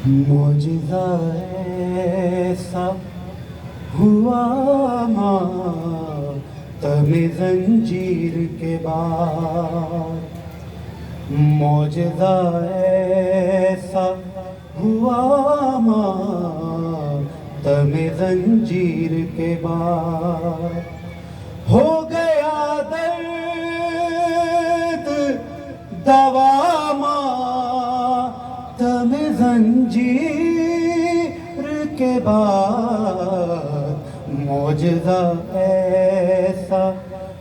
معجزہ ایسا ہوا ماتم زنجیر کے بعد، معجزہ ایسا ہوا ماتم زنجیر کے بعد، ہو گیا درد دوا ماتم زنجیر کے بعد، معجزہ ایسا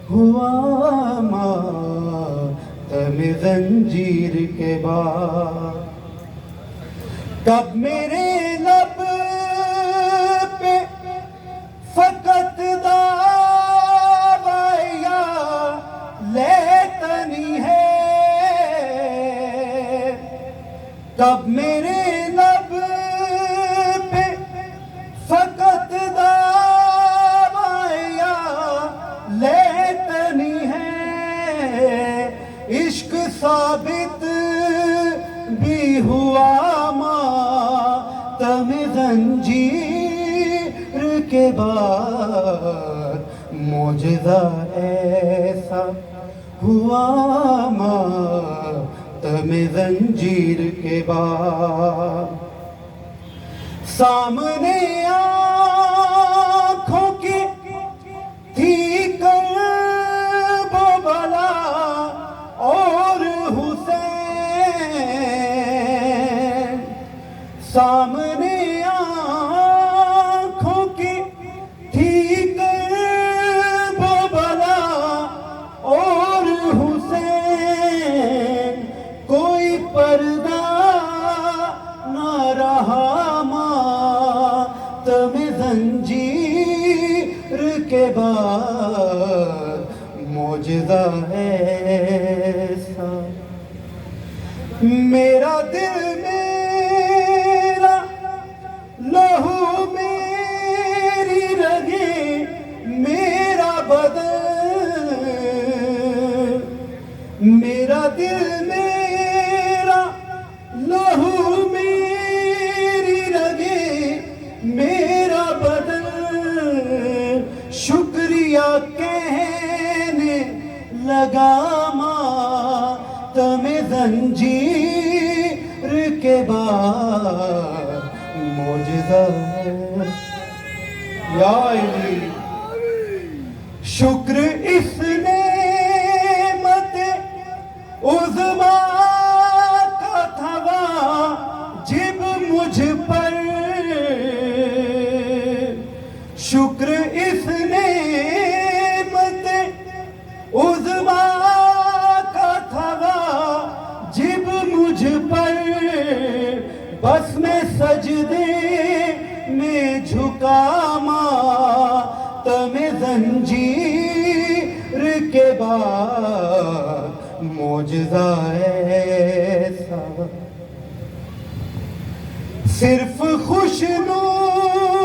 ہوا ماتم زنجیر کے بعد۔ کب میرے لب پہ فقط دعویٰ یا لیتنی ہے، کب میرے لب پہ فقط دعویٰ یا لیتنی ہے، عشق ثابت بھی ہوا ماتم زنجیر کے بعد، معجزہ ایسا ہوا ماتم زنجیر کے بعد۔ سامنے آنکھوں کی تھی کرب و بلا اور حسین، سامنے آنکھوں کی تھی کرب و بلا اور حسین، کوئی پردہ نہ رہا ماتم زنجیر کے بعد، معجزہ ایسا میرا دل میرا لہو میری رگیں میرا بدن، میرا دل میرا لہو میری رگیں میرا بدن، شکریہ کہنے لگا ماتم زنجیر کے بعد، معجزہ یا علی شکر اس نعمت عظمیٰ کا تھا واجب مجھ پر، شکر اس نعمت عظمیٰ کا تھا واجب مجھ پر، بس میں سجدے میں جھکا ماتم زنجیر کے بعد، معجزہ ایسا صرف خوشنودی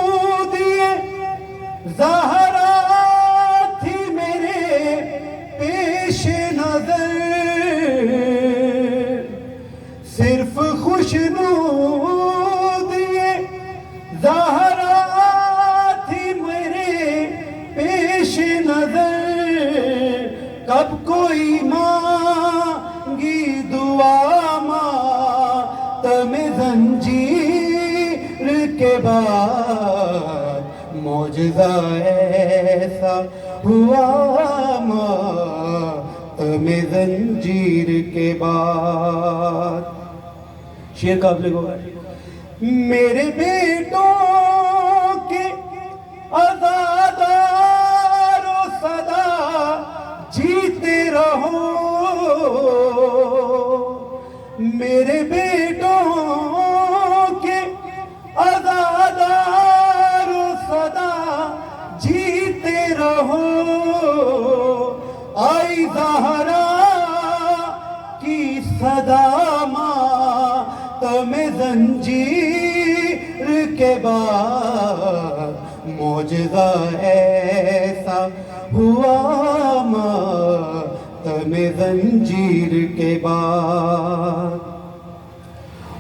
زہرا تھی میرے پیش نظر، صرف خوشنودی زہرا تھی میرے پیش نظر، کب کوئی مانگی دعا ماتم زنجیر کے بعد، معجزہ ایسا ہوا ماتم زنجیر کے بعد۔ شعر قابل گو ہے۔ میرے بیٹوں کے عزادار و صدا جیتے رہو، میرے بیٹوں کے عزادار و صدا جیتے رہو، آئی زہرا کی صدا ماتم زنجیر کے بعد، معجزہ ایسا ہوا ماتم زنجیر کے بعد،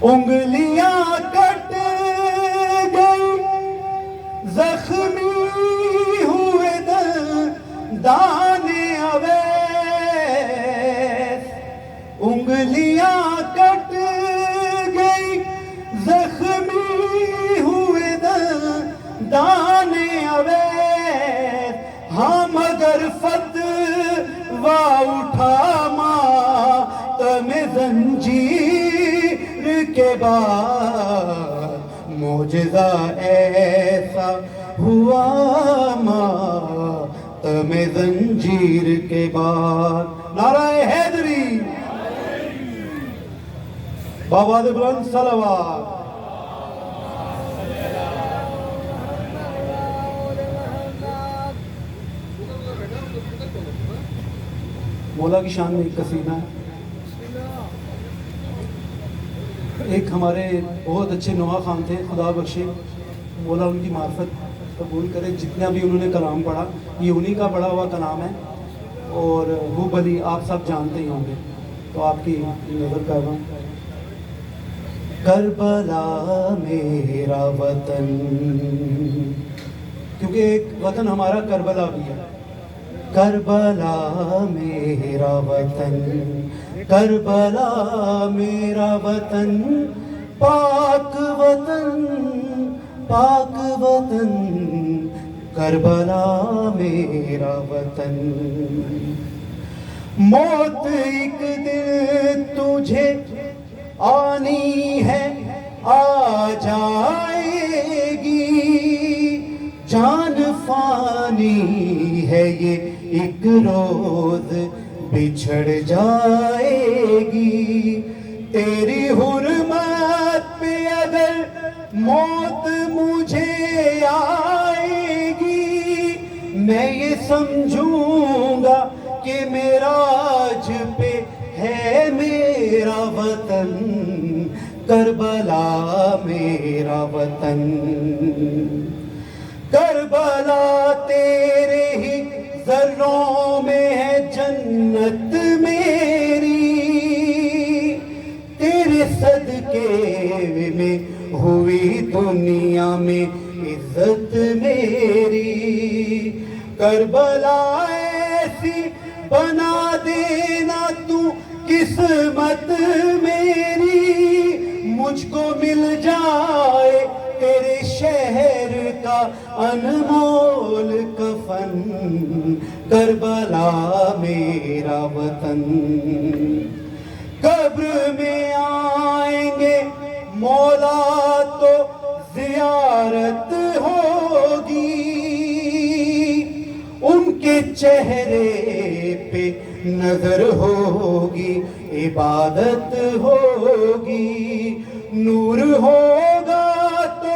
انگلیاں کٹ گئی زخمی ہوئے دندان اویس، انگلیاں کٹ گئی زخمی ہوئے دندان اویس، ہاں مگر فتویٰ اٹھا ماتم زنجیر کے بعد، معجزہ ایسا ہوا ماتم زنجیر کے بعد۔ نعرہ حیدری، بآواز بلند صلوات۔ مولا کی شان میں ایک قصیدہ ہے، ایک ہمارے بہت اچھے نوا خان تھے، خدا بخشے، مولا ان کی معرفت قبول کرے، جتنا بھی انہوں نے کلام پڑھا یہ انہی کا پڑھا ہوا کلام ہے، اور وہ بلی آپ سب جانتے ہی ہوں گے، تو آپ کی نظر کر رہا ہوں۔ کربلا میرا وطن، کیونکہ ایک وطن ہمارا کربلا بھی ہے۔ کربلا میرا وطن، کربلا میرا وطن، پاک وطن، پاک وطن، کربلا میرا وطن۔ موت ایک دن تجھے آنی ہے، آ جائے گی، جان فانی ہے یہ ایک روز بچھڑ جائے گی، تیری حرمت پہ اگر موت مجھے آئے گی، میں یہ سمجھوں گا کہ معراج پہ ہے میرا وطن، کربلا میرا وطن۔ کربلا تیرے ہی ذروں میں ہے جنت میری، تیرے صدقے میں ہوئی دنیا میں عزت میری، کربلا ایسی بنا دینا تو قسمت میری، مجھ کو مل جائے تیرے شہر کا انمول کفن، کربلا میرا وطن۔ قبر میں آئیں گے مولا تو زیارت ہوگی، ان کے چہرے پہ نظر ہوگی، عبادت ہوگی، نور ہوگا تو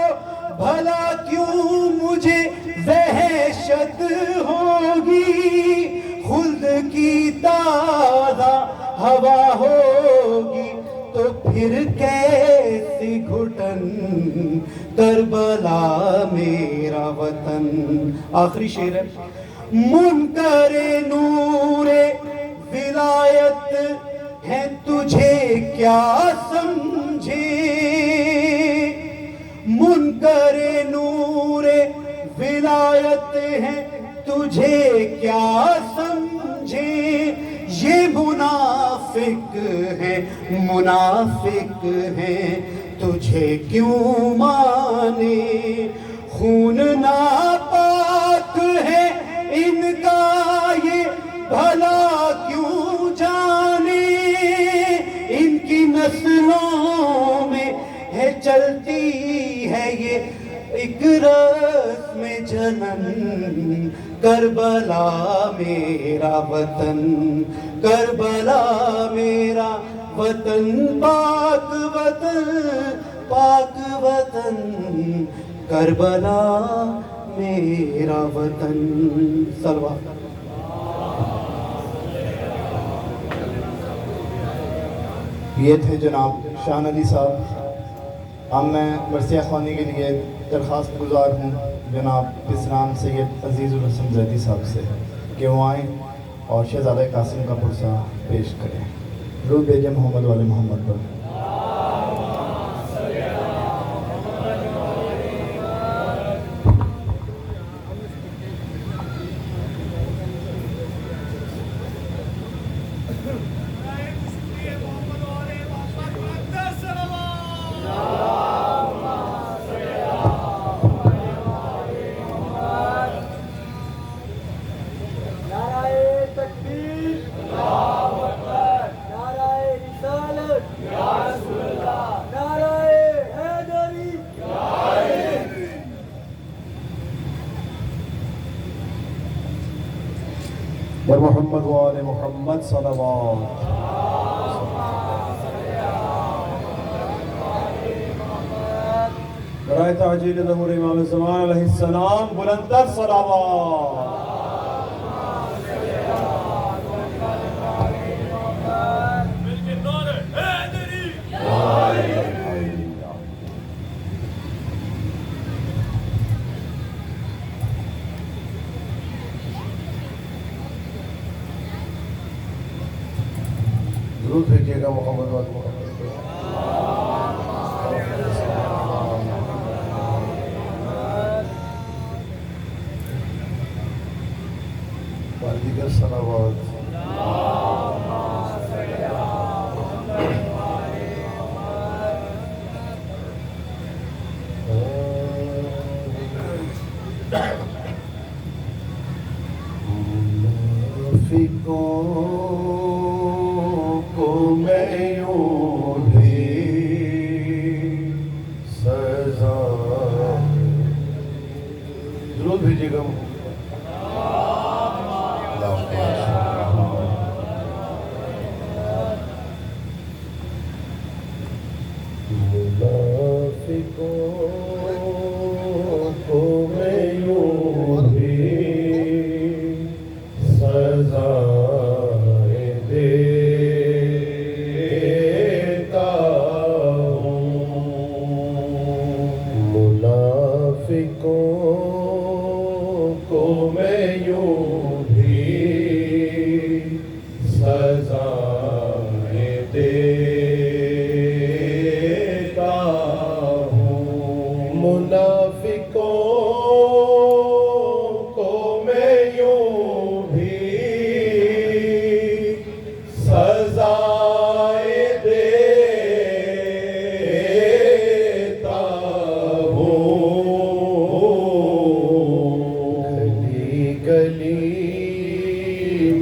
بھلا کیوں مجھے وحشت ہوگی، خلد کی تازہ ہوا ہوگی تو پھر کیسی گھٹن، کربلا میرا وطن۔ آخری شعر ہے، منکر نور ولایت ہے تجھے کیا سمجھے، منکر نور ولایت ہے تجھے کیا سمجھے، یہ منافق ہے، منافق ہے، تجھے کیوں مانے، خون ناپاک ہے ان کا یہ بھلا کیوں جانے، ان کی نسلوں میں ہے چلتی ہے یہ ایک رسم جنن، کربلا میرا وطن، کربلا میرا وطن، پاک وطن، پاک وطن، کربلا میرا وطن۔ صلوات۔ یہ تھے جناب شان علی صاحب۔ اب میں مرثیہ خوانی کے لیے درخواست گزار ہوں جناب اسلام سید عزیز الحسن زیدی صاحب سے کہ وہ آئیں اور شہزادہ قاسم کا پرسہ پیش کریں۔ درود بھیجیں محمد والے محمد پر۔ محمد وآل محمد صلوات. برائے تعجیل ظہور امام زمان علیہ السلام بلندر صلوات. درود بھیجیے گا محمد وآل محمد پہ. دیگر صلوات. منافقوں کو میں یوں بھی سزا. درود بھیجیے گا. منافقوں کو میں یوں بھی سزائیں دیتا ہوں. منافقوں کو میں یوں بھی سزائیں دیتا ہوں. منافقوں کو میں یوں بھی سزائیں دیتا ہوں. گلی گلی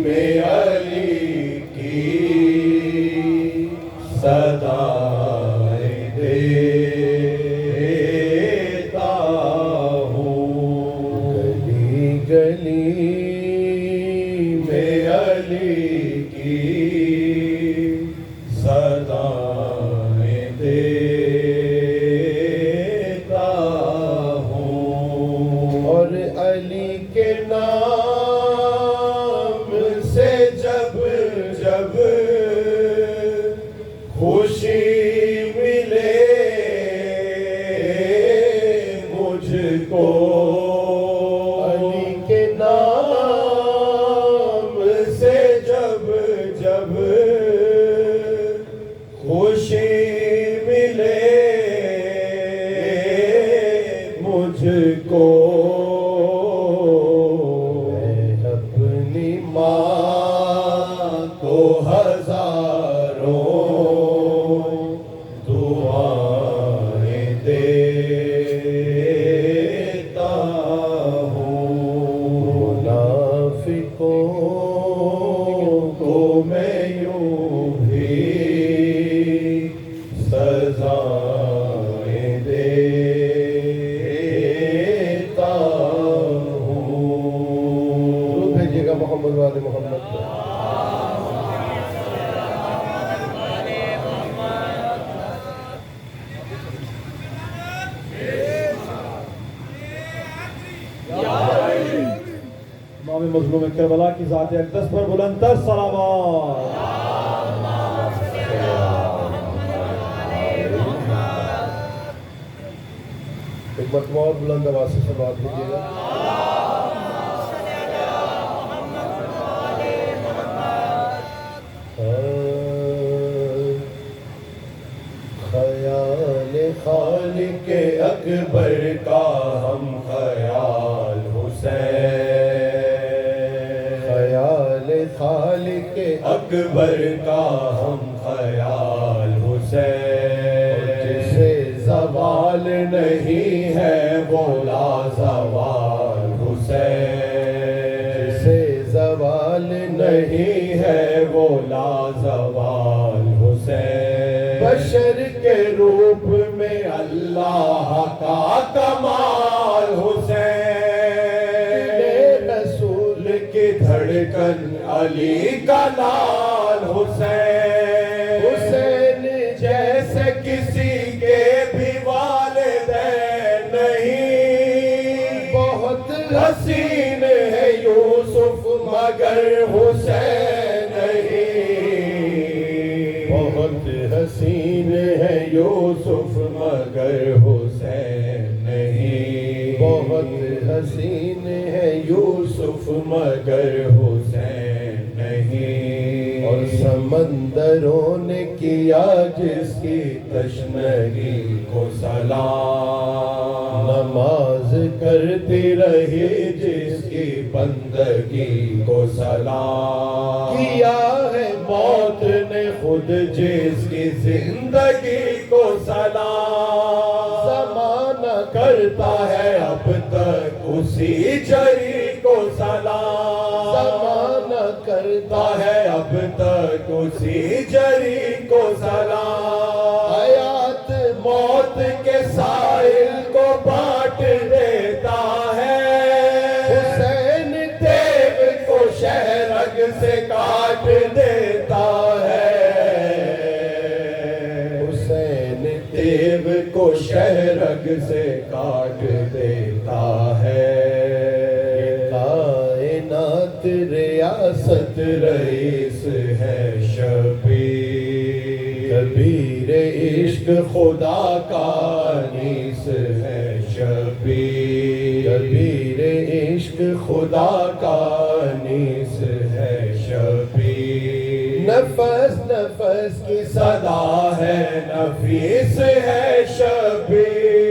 میں علی کی صدائیں دیتا ہوں. گلی گلی میں علی کی صدائیں دیتا ہوں. اور علی کے نام سے جب جب خوشی ملے مجھ کو. علی کے نام سے جب جب خوشی ملے مجھ کو. میں اپنی ماں کو ہزاروں دعائیں دیتا ہوں. منافقوں کو میں یوں بھی سزائیں دیتا ہوں. بھیجیے گا محمد وآل محمد پہ. امام مظلوم کربلا کی ذات اقدس پر بلندر صلوات. ایک مرتبہ اور بلند آواز سے صلوات کیجیے گا. خیال خالق اکبر کا ہم خیال حسین. خیال خالق کے اکبر کا ہم خیال حسین، جسے زوال نہیں ہے وہ لازوال حسین، جسے زوال نہیں ہے وہ لازوال حسین، بشر کے روپ میں اللہ کا کمال حسین، رسول کی دھڑکن علی کا لال حسین، حسین جیسے کسی کے بھی والدین نہیں، بہت حسین ہے یوسف مگر حسین نہیں، بہت حسین ہے یوسف مگر حسین نہیں، بہت حسین ہے یوسف مگر حسین نہیں، اور سمندروں نے کیا جس کی تشنگی کو سلام، نماز کرتی رہی جس کی بندگی کو سلام، کیا ہے موت نے خود جس کی زندگی کو سلام، زمانہ کرتا ہے اب تک اسی جری کو سلام، زمانہ کرتا ہے اب تک اسی جری کو سلام، حیات موت کے سائل کو بانٹ دیتا ہے، حسین دیو کو شہرگ سے کاٹ دیتا ہے، حسین دیو کو شہرگ سے کاٹ دیتا ہے، کائنات ریاست رئیس ہے شبیر، کبیر عشق خدا کا انیس ہے شبیر، کبیر عشق خدا کا انیس ہے شبیر، نفس نفس کی صدا ہے نفیس ہے شبیر،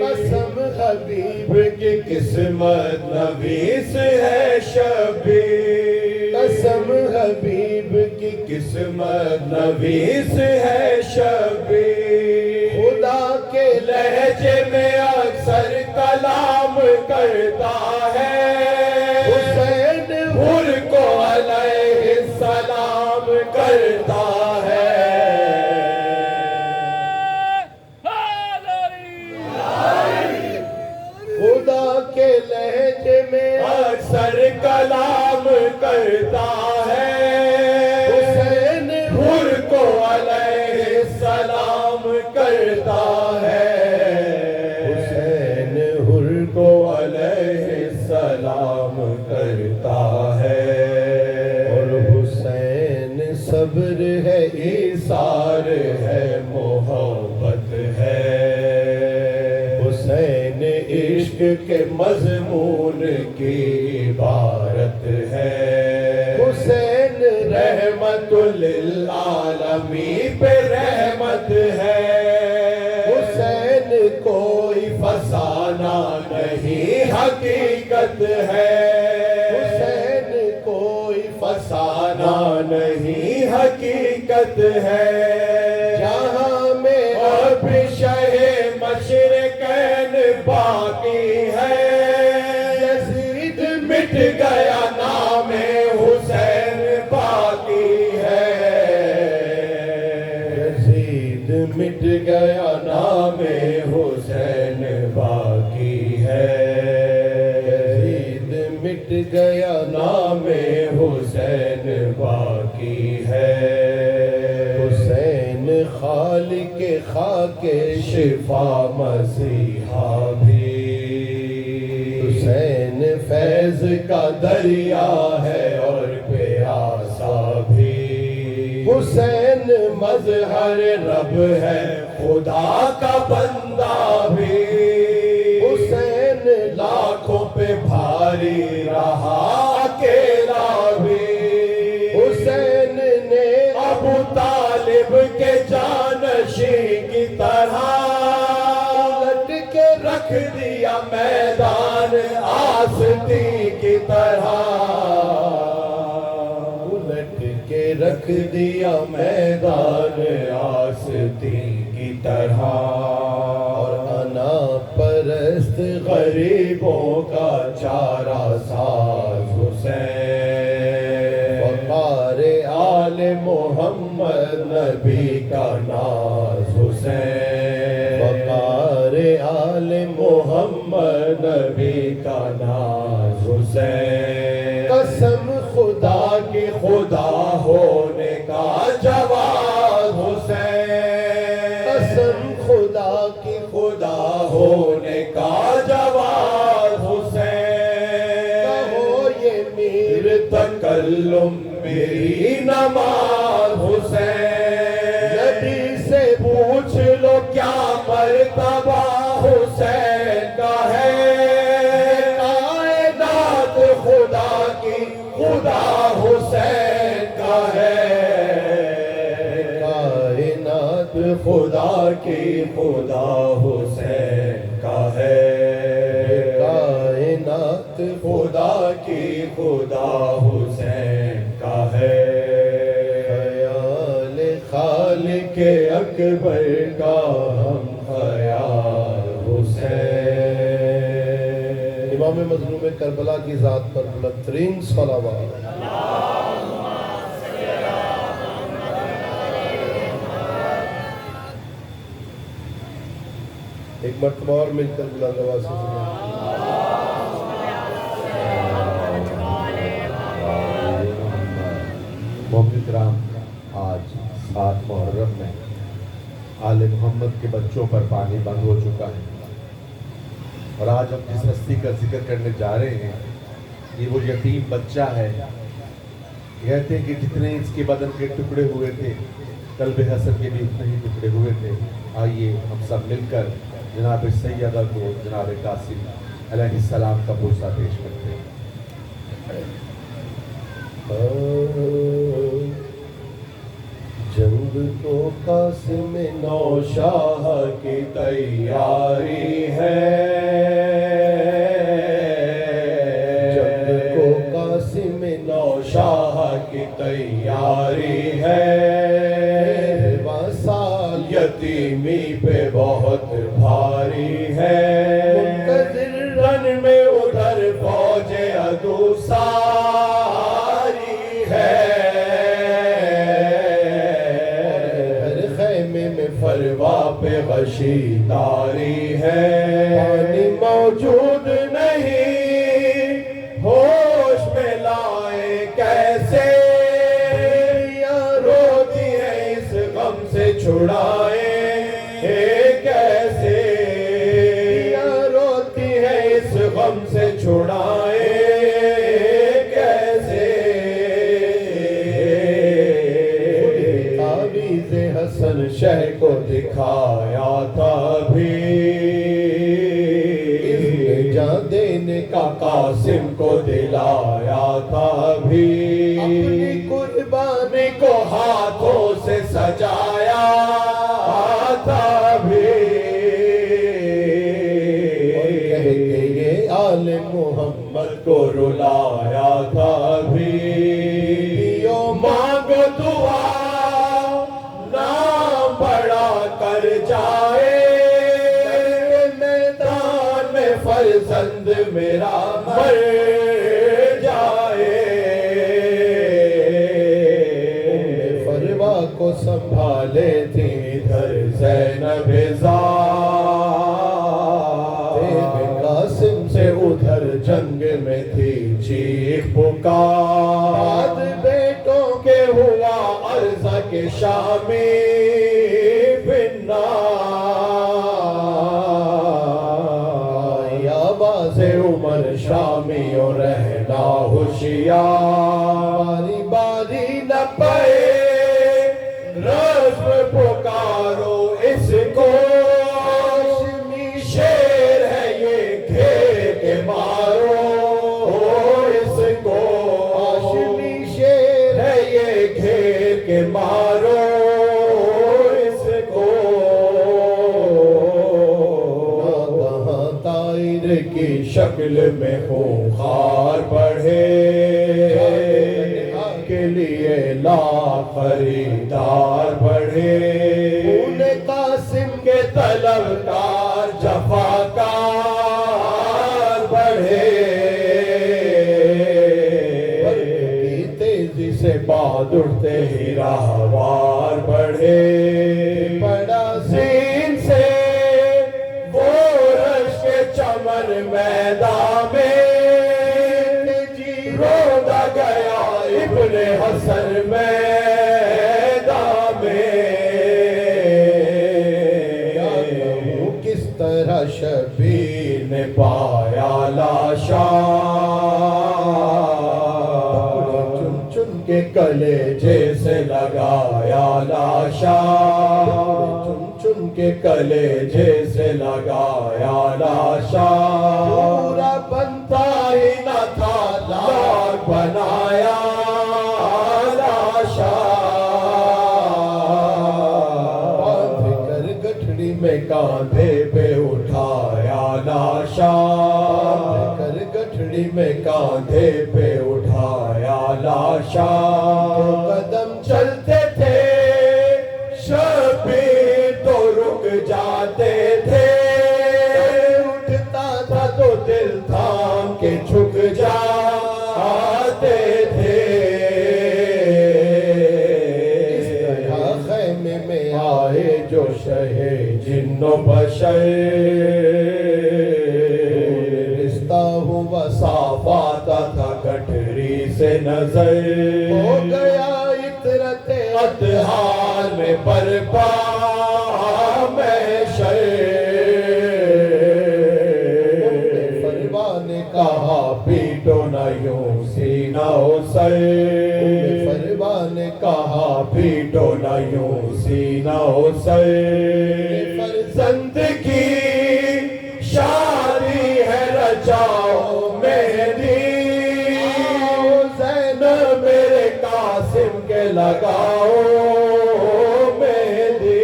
قسم حبیب کی قسمت نویس ہے شبیر، قسم حبیب کی قسمت نویس ہے شبیر، خدا کے لہجے میں اکثر کلام کرتا ہے، حسین حر کو علیہ السلام کرتا ہے، خدا کے لہجے میں اکثر کلام کرتا ہے، حسین حر کو علیہ السلام کرتا ہے، حسین حر کو علیہ السلام کرتا ہے، اور حسین صبر ہے ایثار ہے محبت ہے، حسین عشق کے مضمون کی عبارت ہے، حسین رحمت للعالمین پہ رحمت ہے، حسین کوئی فسانہ نہیں حقیقت ہے، حسین کوئی فسانہ نہیں حقیقت ہے، جہاں میں اب شہ مشرقین باقی ہے، یزید مٹ گیا نام حسین باقی ہے، یزید مٹ گیا نام حسین باقی ہے، یزید مٹ گیا نام حسین باقی ہے، حسین خالق خاک شفا مسیحا بھی، حسین فیض کا دریا ہے اور پیاسا بھی، حسین مظہر رب ہے خدا کا بندہ بھی، حسین لاکھوں پہ بھاری رہا اکیلا بھی، حسین نے ابو طالب کے جانشین کی طرح الٹ کے رکھ دیا میدان آستی کی طرح، الٹ کے رکھ دیا میدان آستین کی طرح اور انا پرست غریبوں کا چارہ ساز حسین وقار آل محمد نبی کا ناز حسین وقار آل محمد نبی کا ناز حسین قسم خدا کی خدا ہونے کا جواز حسین قسم خدا کی خدا ہونے کا جواز حسین کہو یہ میر تکلم میری نماز حسین نبی سے پوچھ لو کیا مرتبہ حسین کا ہے کائنات خدا کی خدا حسین کا ہے کائنات خدا کی خدا حسین کا ہے کائنات خدا کی خدا حسین کا ہے خیال خالق اکبر کا ہم خیال حسین امام مظلوم کربلا کی ذات پر بلند ترین صلوات ایک مرتبہ اور مل کر بلند آواز سے محمد کرام آج 7 محرم میں آل محمد کے بچوں پر پانی بند ہو چکا ہے اور آج ہم جس ہستی کا ذکر کرنے جا رہے ہیں یہ وہ یتیم بچہ ہے کہتے ہیں کہ جتنے اس کے بدن کے ٹکڑے ہوئے تھے قلب حسن کے بھی اتنے ہی ٹکڑے ہوئے تھے آئیے ہم سب مل کر جناب سیدہ کو جناب قاسم علیہ السلام کا بوسہ پیش کرتے ہیں جنگ تو قاسم نوشاہ کی تیاری ہے جنگ کو قاسم نوشاہ کی تیاری ہے سال یتیمی پہ بہت بھاری ہے منتظر رن میں ادھر فوج عدو ساری ہے ہر خیمے میں فروا پہ غشی تاری ہے پانی موجود نہیں ہوش میں لائے کیسے روتی ہے اس غم سے چھڑائے کیسے روتی ہے اس غم سے چھڑائے کیسے تعویذ حسن شہ کو دکھایا تھا بھی جان دینے کا قاسم کو دلایا تھا بھی اپنی قربانی کو ہاتھوں سے سجایا تھا بھی کہہ کے یہ آل محمد کو رلایا تھا بھی مانگو دعا نام بڑا کر جائے میدان میں فرزند میرا مر جائے فروا کو سنبھالے تھی ادھر زینب ذات قاسم سے ادھر جنگ میں تھی چیخ پکار بیٹوں کے ہوا عرضہ کے شامی بنا آواز عمر شامی اور رہنا ہوشیار باری باری نہ پائے رزم پکارو اس کو شیر ہے یہ گھیر کے مارو اس کو شیر ہے یہ گھیر کے مارو اس کو کہاں طائر کی شکل میں خونخوار بڑھے کے لیے لاکھ خریدار بڑھے خون قاسم کے طلبکار جفاکار بڑھے کی تیزی سے باد اٹھتے ہی راہوار بڑھے بڑا زین سے وہ رش کے چمن میدان میں رودا گیا ابن حسن میدان میں کس طرح شبیر نے پایا لاشا چن چن کے کلیجے سے لگایا لاشا چن چن کے کلیجے سے لگایا لاشا پورا بنتا ہی نہ تھا لاکھ بنایا لاشا باندھ کر گٹھڑی میں کاندھے پہ اٹھایا لاشا باندھ کر گٹھڑی میں کاندھے پہ اٹھایا لاشا قدم چلتے تھے شبیر تو رک جاتے تھے اٹھتا تھا تو دل تھام کے جھک جاتے تھے اس طرح خیمے میں آئے جو شہے جن و بشر رشتہ ہوا صاف آتا تھا گٹھری سے نظر ہو گیا عطرت اطہار میں برپا محشر فروا نے کہا پیٹو نہ یوں سینہ و سر فروا نے کہا پیٹو نہ یوں سینہ و سر فرزند کی شادی ہے رچاؤ مہندی زینب میرے قاسم کے لگاؤ مہندی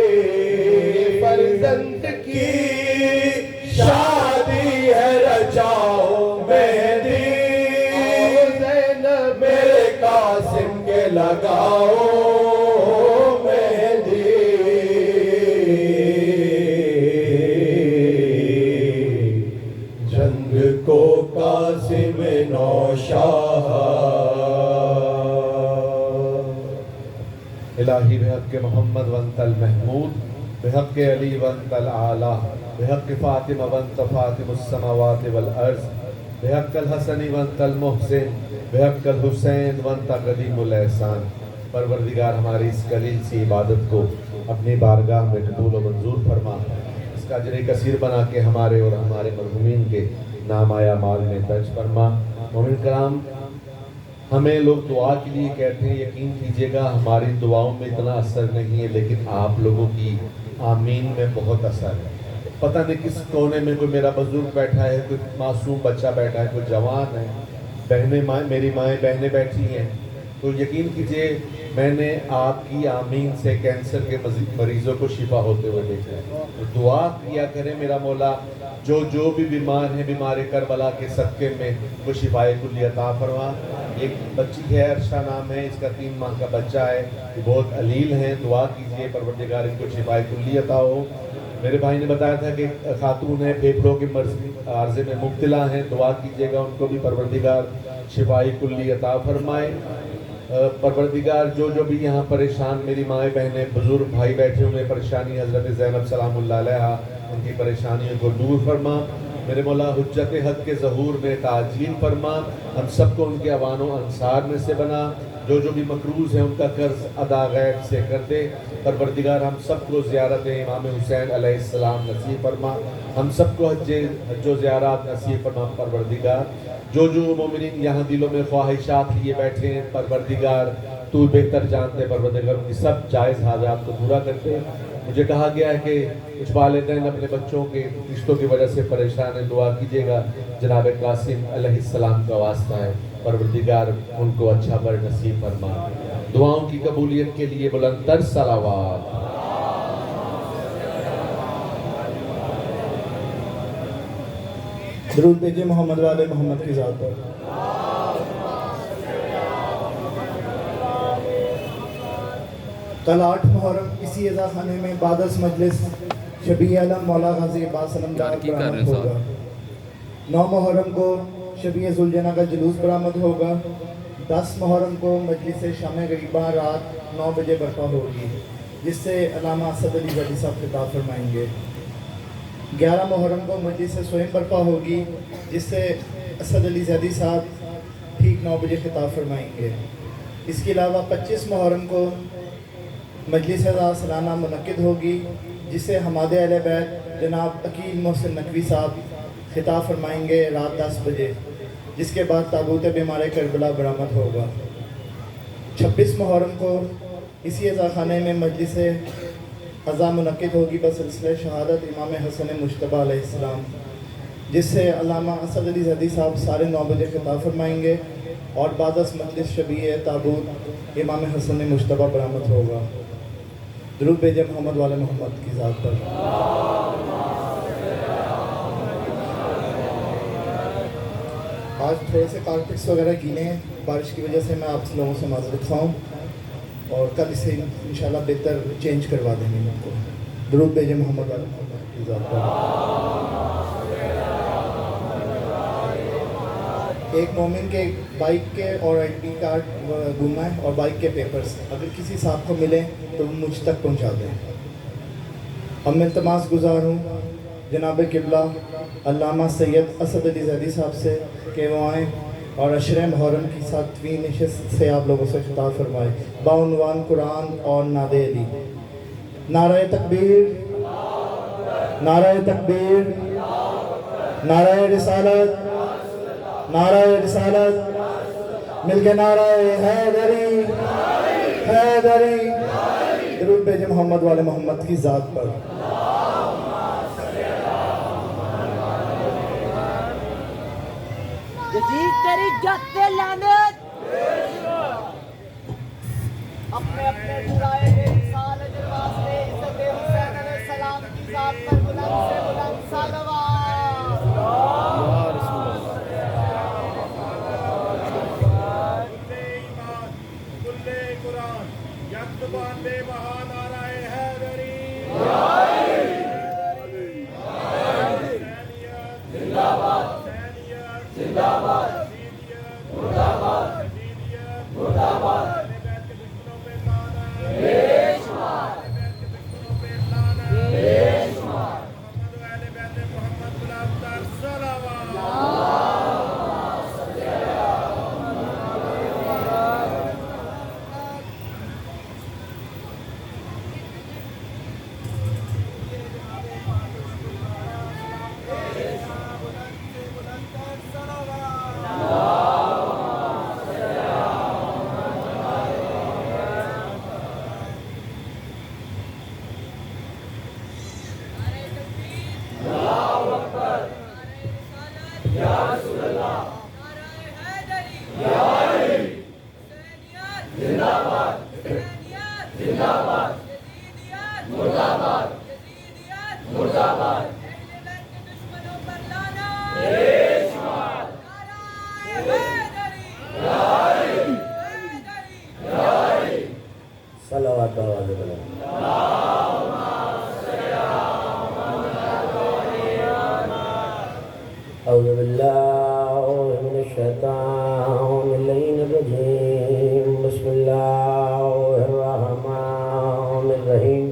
فرزند کی شادی ہے رچاؤ مہندی زینب میرے قاسم کے لگاؤ مہندی جنگ کو قاسم نوشاہ الہی بحق محمد ونت المحمود بحق علی ونت العالی بحق فاطمہ ونت فاطم السماوات والارض بحق الحسن ونت المحسن بحق الحسین ونت قدیم الاحسان پروردگار ہماری اس قلیل سی عبادت کو اپنی بارگاہ میں قبول و منظور فرما اس کا اجر کثیر بنا کے ہمارے اور ہمارے مرحومین کے نام آیا مال میں درج فرما مومن کرام ہمیں لوگ دعا کے لیے کہتے ہیں یقین کیجئے گا ہماری دعاؤں میں اتنا اثر نہیں ہے لیکن آپ لوگوں کی آمین میں بہت اثر ہے پتہ نہیں کس کونے میں کوئی میرا بزرگ بیٹھا ہے کوئی معصوم بچہ بیٹھا ہے کوئی جوان ہے بہنیں میری مائیں بہنیں بیٹھی ہیں تو یقین کیجئے میں نے آپ کی آمین سے کینسر کے مریضوں کو شفا ہوتے ہوئے دیکھا ہے تو دعا کیا کریں میرا مولا جو بھی بیمار ہیں بیمار کربلا کے صدقے میں وہ شفائے کلی عطا فرما ایک بچی ہے عرشہ نام ہے اس کا 3 ماہ کا بچہ ہے یہ بہت علیل ہیں دعا کیجئے پروردگار ان کو شفائے کلی عطا ہو میرے بھائی نے بتایا تھا کہ خاتون ہیں پھیپھڑوں کے عارضے میں مبتلا ہیں دعا کیجئے گا ان کو بھی پروردگار شفائے کلی عطا فرمائے پروردگار جو بھی یہاں پریشان میری مائیں بہنیں بزرگ بھائی بیٹھے ہوئے پریشانی حضرت زینب سلام اللہ علیہا ان کی پریشانیوں کو دور فرما میرے مولا حجت حق کے ظہور میں تعجیل فرما ہم سب کو ان کے اوان و انصار میں سے بنا جو بھی مقروض ہیں ان کا قرض ادا غیب سے کر دے پروردگار ہم سب کو زیارت امام حسین علیہ السلام نصیب فرما ہم سب کو حج و زیارات نصیب فرما پروردگار جو مومنین یہاں دلوں میں خواہشات لیے بیٹھے ہیں پروردگار تو بہتر جانتے پروردگار ان کی سب جائز حاجات کو پورا کرتے مجھے کہا گیا ہے کہ کچھ والدین اپنے بچوں کے رشتوں کی وجہ سے پریشان ہیں دعا کیجیے گا جناب قاسم علیہ السلام کا واسطہ ہے پروردگار ان کو اچھا بر نصیب فرما دعاؤں کی قبولیت کے لیے بلند تر صلوات درود بھیجیے محمد والے محمد کی ذات پر کل 8 محرم اسی عزا خانے میں بعدس مجلس شبیہ علم مولا غازی عباس علمدار برآمد ہوگا۔ 9 محرم کو شبیہ ذوالجناح کا جلوس برآمد ہوگا۔ 10 محرم کو مجلس شام غریبہ رات 9 بجے برپا ہوگی، جس سے علامہ اسد علی زیدی صاحب خطاب فرمائیں گے۔ 11 محرم کو مجلس سوئم برپا ہوگی، جس سے اسد علی زیدی صاحب ٹھیک 9 بجے خطاب فرمائیں گے۔ اس کے علاوہ 25 محرم کو مجلس عزا سالانہ منعقد ہوگی، جس سے حماد اہل بیت جناب عقیل محسن نقوی صاحب خطاب فرمائیں گے رات 10 بجے، جس کے بعد تابوت بیمار کربلا برآمد ہوگا۔ 26 محرم کو اسی عزا خانے میں مجلس عزا منعقد ہوگی بسلسلہ شہادت امام حسن مجتبیٰ علیہ السلام، جس سے علامہ اسد علی زیدی صاحب 9:30 بجے خطاب فرمائیں گے اور بعد از مجلس شبیہ تابوت امام حسن مجتبیٰ برآمد ہوگا۔ درود بھیجیں محمد والے محمد کی ذات پر۔ آج تھوڑے سے کارپٹس وغیرہ گیلے ہیں، بارش کی وجہ سے میں آپ لوگوں سے معذرت خواہوں، اور کل اسے انشاءاللہ بہتر چینج کروا دیں گے ان کو۔ درود بھیجیں محمد والے محمد کی ذات پر۔ ایک مومن کے بائک کے اور ID کارڈ گم ہے اور بائک کے پیپرز اگر کسی صاحب کو ملیں تو وہ مجھ تک پہنچا دیں۔ اب میں التماس گزار ہوں جناب قبلہ علامہ سید اسد علی زیدی صاحب سے کہ وہ آئیں اور عشرہ محرم کی 7ویں نشست سے آپ لوگوں سے خطاب فرمائے بعنوان قرآن اور نعت علی۔ نعرہ تکبیر، نعرہ تکبیر، نعرہ رسالت، نعرہ رسالت، مل کے نعرہ حیدری، حیدری۔ درود بھیجیں محمد والے محمد کی ذات پر۔ جدید تیری جت پہ لعنت، اپنے اپنے برائے رسال اجر واسطے عزت حسین علیہ السلام کی ذات پر بلند سے بلند صلوات۔ کلے قرآن یک زبان بے بہا نعرہ حیدری، زندہ باد، زندہ باد، مردہ باد، مردہ باد، بے شمار، بے شمار، محمد و اہل بیت محمد بلند تر صلوات۔ أعوذ بالله من الشيطان اللعين الرجيم بسم الله الرحمن الرحيم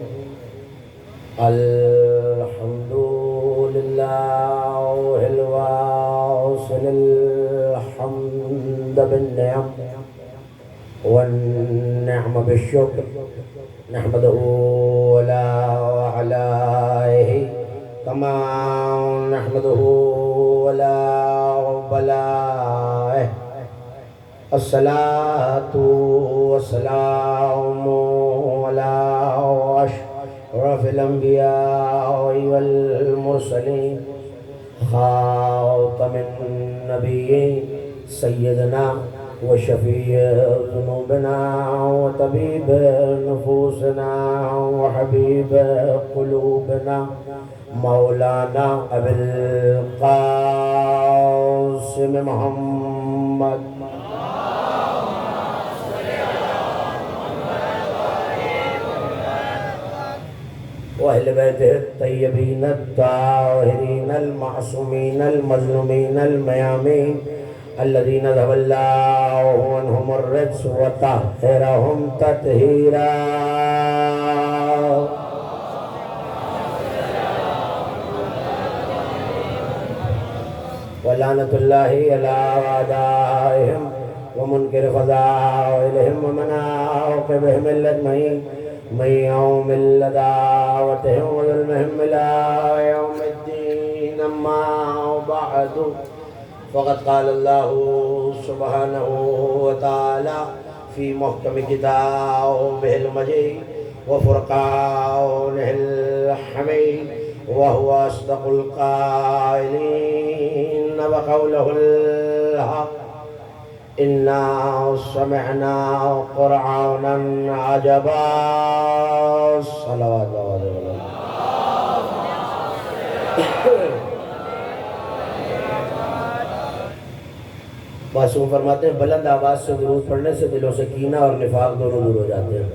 الحمد لله الواصل الحمد بالنعم والنعم بالشكر نحمده ولا عليه كما نحمده ولا بلائه الصلاة والسلام على أشرف الأنبياء والمرسلين خاتم النبيين سيدنا وشفيع ذنوبنا وطبيب نفوسنا وحبيب قلوبنا مولانا أبي القاسم محمد وأهل بيته الطيبين الطاهرين المعصومين المظلومين الميامين الذين ذهب الله عنهم الرجس وطهرهم تطهيرا ولعنة الله على أعدائهم ومنكر فضائلهم ومن عاقبهم أجمعين من يوم دعوتهم وظلمهم إلى يوم الدين. أما بعد فقد قال الله سبحانه وتعالى في محكم كتابه المجيد وفرقانه الحميد وهو أصدق القائلين وقوله الحق إنا سمعنا قرآنا عجبا. صلوات الله عليه. معصوم فرماتے ہیں بلند آواز سے درود پڑھنے سے دلوں سے کینہ اور نفاق دونوں دور ہو جاتے ہیں.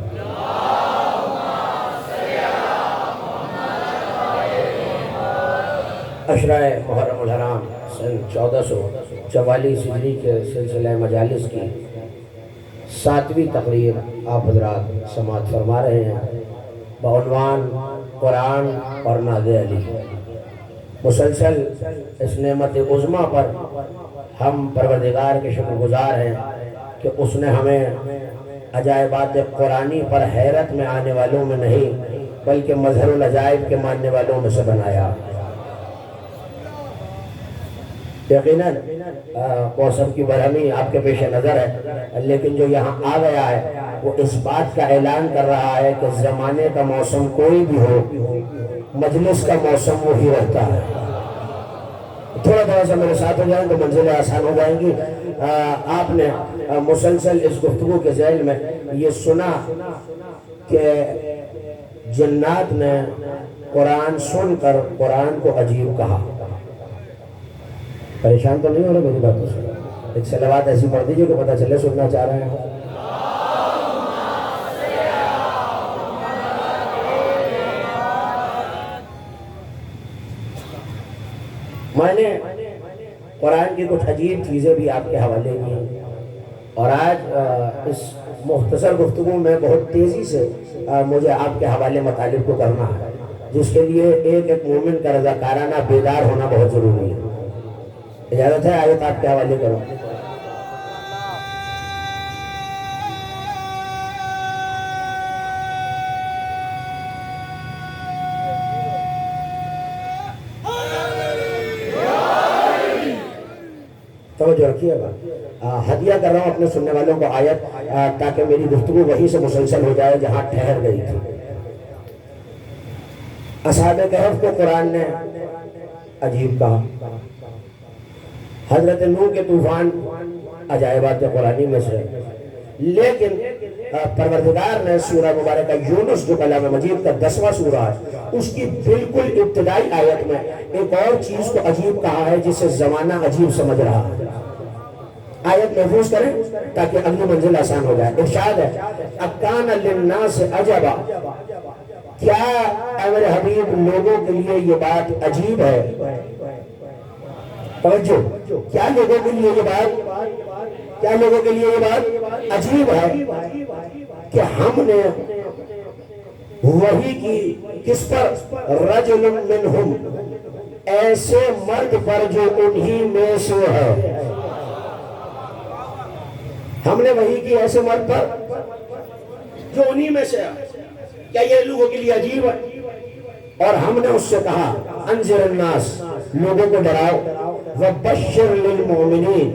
عشرہ محرم الحرام سن 1444 ہجری کے سلسلہ مجالس کی 7ویں تقریر آپ حضرات سماعت فرما رہے ہیں بعنوان قرآن اور ناز علی. مسلسل اس نعمت عظمیٰ پر ہم پروردگار کے شکر گزار ہیں کہ اس نے ہمیں عجائبات قرآنی پر حیرت میں آنے والوں میں نہیں بلکہ مظہر العجائب کے ماننے والوں میں سے بنایا. یقیناً موسم کی برہمی آپ کے پیش نظر ہے لیکن جو یہاں آ گیا ہے وہ اس بات کا اعلان کر رہا ہے کہ زمانے کا موسم کوئی بھی ہو مجلس کا موسم وہی رہتا ہے. تھوڑا تھوڑا سا میرے ساتھ ہو جائیں تو منزلیں آسان ہو جائیں گی. آپ نے مسلسل اس گفتگو کے ذیل میں یہ سنا کہ جنات نے قرآن سن کر قرآن کو عجیب کہا. پریشان تو نہیں ہو رہے میری باتوں سے؟ ایک صلوات ایسی پڑھ دیجیے کہ پتہ چلے سننا چاہ رہے ہیں. میں نے قرآن کی کچھ عجیب چیزیں بھی آپ کے حوالے کی اور آج اس مختصر گفتگو میں بہت تیزی سے مجھے آپ کے حوالے مطالب کو کرنا ہے جس کے لیے ایک مومن کا رضاکارانہ بیدار ہونا بہت ضروری ہے. اجازت ہے آیت آپ کے حوالے کروں. توجہ رکھیے گا. ہدیہ کر رہا ہوں اپنے سننے والوں کو آیت تاکہ میری گفتگو وہیں سے مسلسل ہو جائے جہاں ٹھہر گئی تھی. اصحاب کہف کو قرآن نے عجیب کہا. حضرت نوح کے طوفان عجائبات قرآنی میں سے. لیکن پروردگار نے سورہ مبارکہ یونس جو کلام مجید کا 10واں سورہ ہے اس کی بالکل ابتدائی آیت میں ایک اور چیز کو عجیب کہا ہے جسے زمانہ عجیب سمجھ رہا ہے. آیت محفوظ کریں تاکہ اگلی منزل آسان ہو جائے. ارشاد ہے اکان للناس عجبا. کیا اے میرے حبیب لوگوں کے لیے یہ بات عجیب ہے؟ توجہ. کیا لوگوں کے لیے یہ بات عجیب ہے کہ ہم نے وحی کی کس پر؟ رجل منہم. ایسے مرد پر جو انہی میں سے ہے. ہم نے وحی کی ایسے مرد پر جو انہی میں سے ہے. کیا یہ لوگوں کے لیے عجیب ہے؟ اور ہم نے اس سے کہا انذر الناس. لوگوں کو ڈراؤ. وبشر للمؤمنین.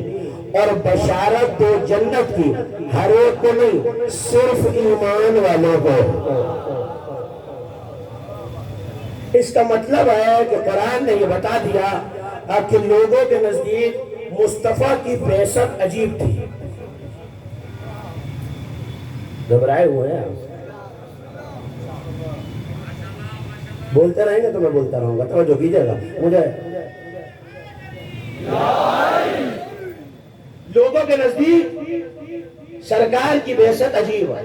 اور بشارت دو جنت کی ہر ایک کو نہیں صرف ایمان والوں کو. اس کا مطلب ہے کہ قرآن نے یہ بتا دیا کہ لوگوں کے نزدیک مصطفیٰ کی بعثت عجیب تھی. گھبرائے ہوئے ہیں. بولتے رہیں گے تو میں بولتا رہوں گا. توجہ کیجئے گا. مجھے لوگوں کے نزدیک سرکار کی بعثت عجیب ہے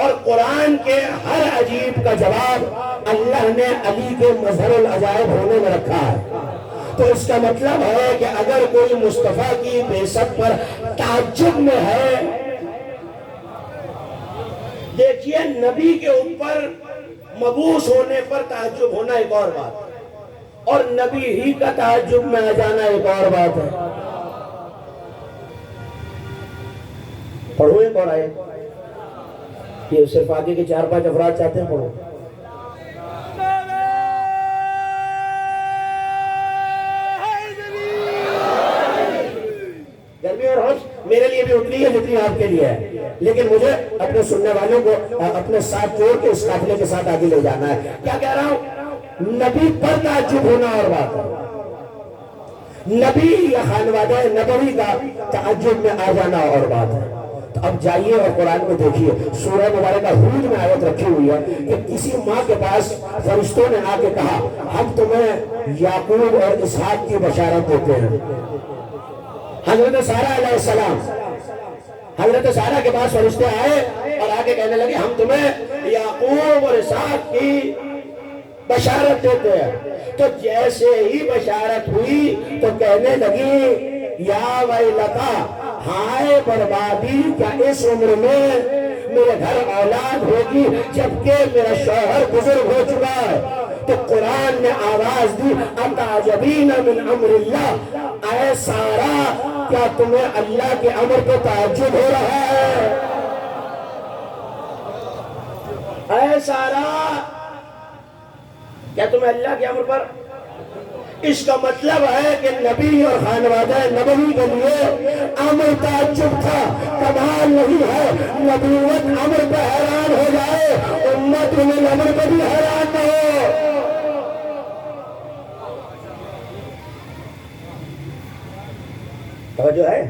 اور قرآن کے ہر عجیب کا جواب اللہ نے علی کے مظہر العجائب ہونے میں رکھا ہے۔ تو اس کا مطلب ہے کہ اگر کوئی مصطفیٰ کی بعثت پر تعجب میں ہے، دیکھیے نبی کے اوپر مبعوث ہونے پر تعجب ہونا ایک اور بات ہے، اور نبی ہی کا تعجب میں آ جانا ایک اور بات ہے۔ پڑھو ایک اور آیت، یہ صرف آگے کے 4-5 افراد چاہتے ہیں، پڑھو۔ گرمی اور ہوش میرے لیے بھی اتنی ہے جتنی آپ کے لیے ہے، لیکن مجھے اپنے سننے والوں کو اپنے ساتھ جوڑ کے اس قافلے کے ساتھ آگے لے جانا ہے۔ کیا کہہ رہا ہوں؟ نبی پر تعجب ہونا اور بات ہے، نبی یا خانوادہ نبوی کا تعجب میں آ جانا اور بات ہے۔ تو اب جائیے اور قرآن میں دیکھیے، سورہ مبارکہ ہود میں آیت رکھی ہوئی ہے کہ کسی ماں کے پاس فرشتوں نے آ کے کہا ہم تمہیں یعقوب اور اسحاق کی بشارت دیتے ہیں۔ حضرت سارہ علیہ السلام، حضرت سارہ کے پاس فرشتے آئے اور آگے کہنے لگے ہم تمہیں یعقوب اور اسحاق کی بشارت دیتے ہیں۔ تو جیسے ہی بشارت ہوئی تو کہنے لگی یا ویلتا، ہائے بربادی، کیا اس عمر میں میرے گھر اولاد ہوگی جبکہ میرا شوہر بزرگ ہو چکا ہے۔ تو قرآن نے آواز دی اتعجبین من امر اللہ، اے سارہ کیا تمہیں اللہ کے امر پہ تعجب ہو رہا ہے؟ اے سارہ کیا تمہیں اللہ کے امر پر؟ اس کا مطلب ہے کہ نبی اور خانوادہ نبوی کے لیے امر تعجب تھا، کمال نہیں ہے نبوت امر پہ حیران ہو جائے، امت انہیں امر پہ بھی حیران نہ ہو۔ توجہ ہے؟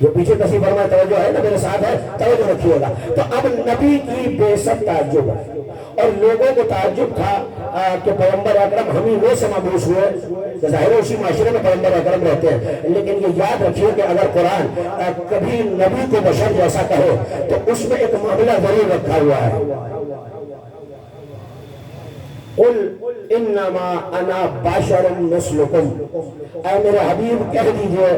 جو پیچھے تشریف فرمائے توجہ ہے نا، میرے ساتھ ہے، توجہ رکھیے گا۔ تو اب نبی کی بعثت تعجب ہے، اور لوگوں کو تعجب تھا کہ پیغمبر اکرم ہم ہی میں سے مبعوث ہوئے، ظاہر اسی معاشرے میں پیغمبر اکرم رہتے ہیں، لیکن یہ یاد رکھیے کہ اگر قرآن کبھی نبی کو بشر جیسا کہے تو اس میں ایک معاملہ ضرور رکھا ہوا ہے۔ قل انما انا بشر مثلکم، اے میرے حبیب کہہ دیجئے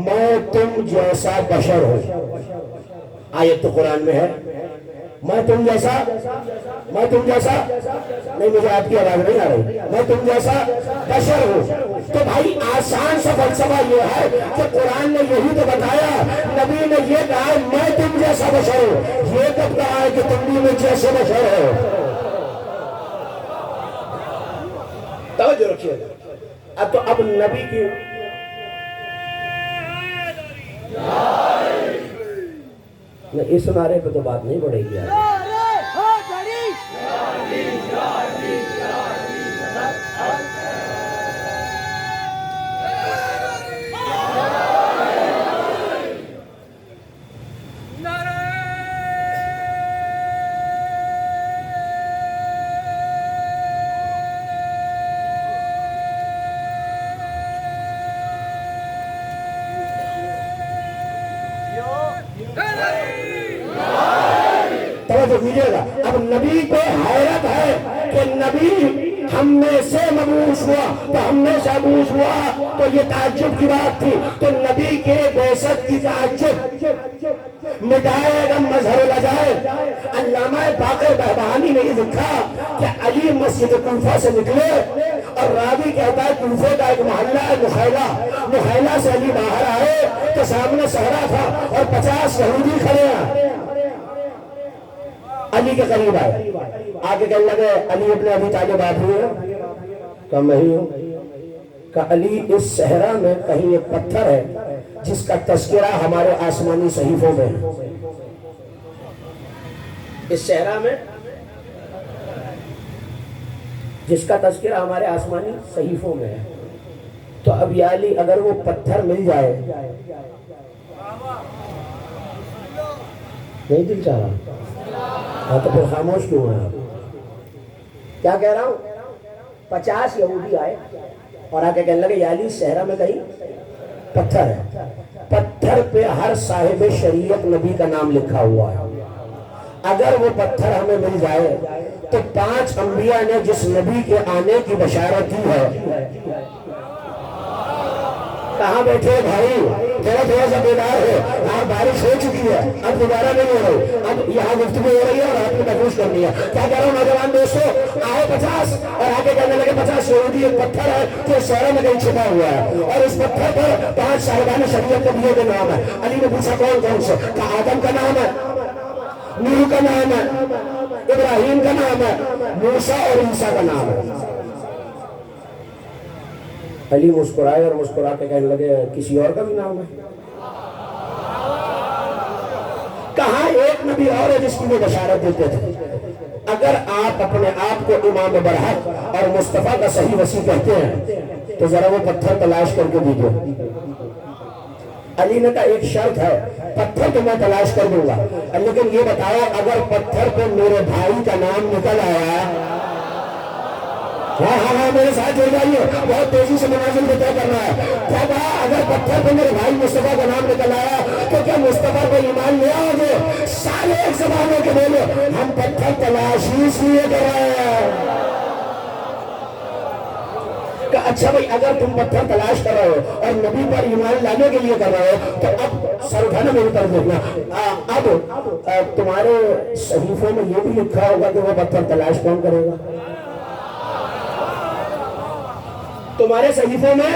میں تم جیسا بشر ہوں۔ آیت تو قرآن میں ہے، میں تم جیسا نہیں، مجھے آپ کی آواز نہیں آ رہی، میں تم جیسا بشر ہوں۔ تو بھائی آسان سا فلسفہ یہ ہے کہ قرآن نے یہی تو بتایا، نبی نے یہ کہا میں تم جیسا بشر ہوں، یہ کب کہا ہے کہ تم بھی مجھ جیسے بشر ہو؟ توجہ رکھیے گا۔ اب نبی کی اس نعرے پہ تو بات نہیں بڑھے گی یار۔ توجہ کیجیے گا۔ اب نبی کو حیرت ہے کہ نبی ہم میں سے مبعوث ہوا، تو ہم میں سے مبعوث ہوا تو یہ تعجب کی بات تھی، تو نبی کے بعثت کی تعجب مٹائے گا مظہر العجائب۔ علامہ باقر بہبہانی نے یہ لکھا کہ علی مسجد کوفہ سے نکلے اور راوی کہتا ہے کوفہ کا ایک محلہ ہے نخیلہ سے علی باہر آئے تو سامنے صحرا تھا اور 50 یہودی کھڑے ہیں، علی کے قریب آئے، آگے کہنے لگے علی ابن ابی طالب آپ ہوئے ہیں؟ کہا میں ہی ہوں۔ کہا علی اس صحرا میں کہیں ایک پتھر ہے جس کا تذکرہ ہمارے آسمانی صحیفوں میں ہے، اس صحرا میں جس کا تذکرہ ہمارے آسمانی صحیفوں میں ہے۔ تو اب یا علی اگر وہ پتھر مل جائے، نہیں دل چاہ رہا ہاں تو پھر خاموش کیوں ہیں آپ؟ کیا کہہ رہا ہوں؟ 50 یہودی آئے اور آ کے کہنے لگے یا علی صحرا میں کہیں پتھر ہے، پتھر پہ ہر صاحب شریعت نبی کا نام لکھا ہوا ہے، اگر وہ پتھر ہمیں مل جائے تو 5 انبیاء نے جس نبی کے آنے کی بشارت کی ہے، کہاں بیٹھے بھائی؟ تھوڑا سا بیدار ہے، یہاں بارش ہو چکی ہے، اب دوبارہ نہیں ہو رہی، اب یہاں گفتگو ہو رہی ہے اور آپ کو محفوظ کرنی ہے۔ کیا کہہ رہا ہوں نوجوان دوستو؟ آئے 50 اور آگے کہنے لگے 50 یہودی ایک پتھر ہے جو شہروں میں کہیں چھپا ہوا ہے، اور اس پتھر پر 5 صاحبان شریعت نبیوں کے نام ہے۔ علی نے پوچھا کون کون سے؟ کہا آدم کا نام ہے، نوح کا نام ہے، ابراہیم کا نام ہے، موسیٰ اور عیسیٰ کا نام ہے۔ علی مسکرائے اور مسکرا کے کہنے لگے کسی اور کا بھی نام ہے؟ کہاں ایک نبی اور ہے جس کی وہ بشارت دیتے تھے۔ اگر آپ اپنے آپ کو امام برحق اور مصطفیٰ کا صحیح وسیع کہتے ہیں تو ذرا وہ پتھر تلاش کر کے دیجئے۔ علی نے کہا ایک شرط ہے، پتھر تو میں تلاش کر دوں گا، لیکن یہ بتایا اگر پتھر پہ میرے بھائی کا نام نکل آیا، ہاں میرے ساتھ جڑ جائیے، بہت تیزی سے مناظر کو طے کرنا ہے۔ کیا کہا اگر پتھر پہ میرے بھائی مصطفیٰ کا نام نکل آیا تو کیا مصطفیٰ کو ایمان لے آؤ گے؟ سارے ایک زبانوں کے بولے ہم پتھر تلاش ہی اس لیے کر رہے ہیں۔ کہ اچھا بھائی اگر تم پتھر تلاش کر رہے ہو اور نبی پر ایمان لانے کے لیے کر رہے ہو تو اب سر اٹھانا میری طرف دیکھنا، اب تمہارے صحیفوں میں یہ بھی لکھا ہوگا کہ وہ پتھر تلاش کون کرے گا؟ تمہارے صحیفوں میں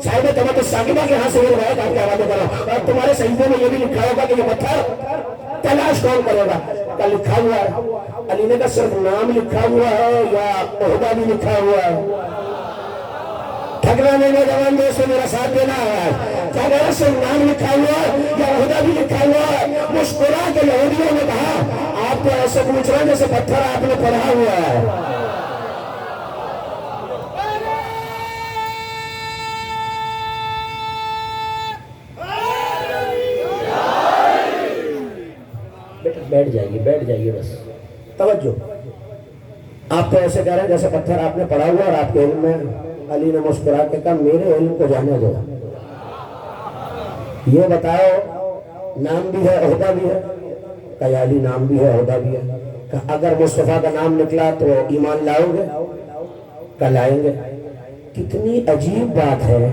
صاحب تمت الساقبہ کے ہاں سے یہ روایت آپ کے حوالے کر رہا ہوں، اور تمہارے صحیفوں میں یہ بھی لکھا ہوگا کہ یہ پتھر تلاش کون کرے گا؟ کیا لکھا ہوا ہے؟ علی نے کہا صرف نام لکھا ہوا ہے یا عہدہ بھی لکھا ہوا ہے؟ ٹھگنا نہیں نوجوان دوستو میرا ساتھ دینا ہے، کیا کہا صرف نام لکھا ہوا ہے یا عہدہ بھی لکھا ہوا ہے؟ مسکرا کے یہودیوں نے کہا آپ تو ایسے پوچھ رہے ہیں جیسے پتھر آپ نے پڑھا ہوا ہے۔ بیٹھ جائیے بس توجہ۔ آپ تو ایسے کہہ رہے ہیں جیسے پتھر آپ نے پڑھا ہوا اور آپ کے علم میں۔ علی نے مسکرا کے کہا میرے علم کو جانے دو، یہ بتاؤ نام بھی ہے عہدہ بھی ہے؟ کہا علی نام بھی ہے عہدہ بھی ہے۔ کہا اگر مصطفیٰ کا نام نکلا تو ایمان لاؤ گے؟ کہا لائیں گے۔ کتنی عجیب بات ہے،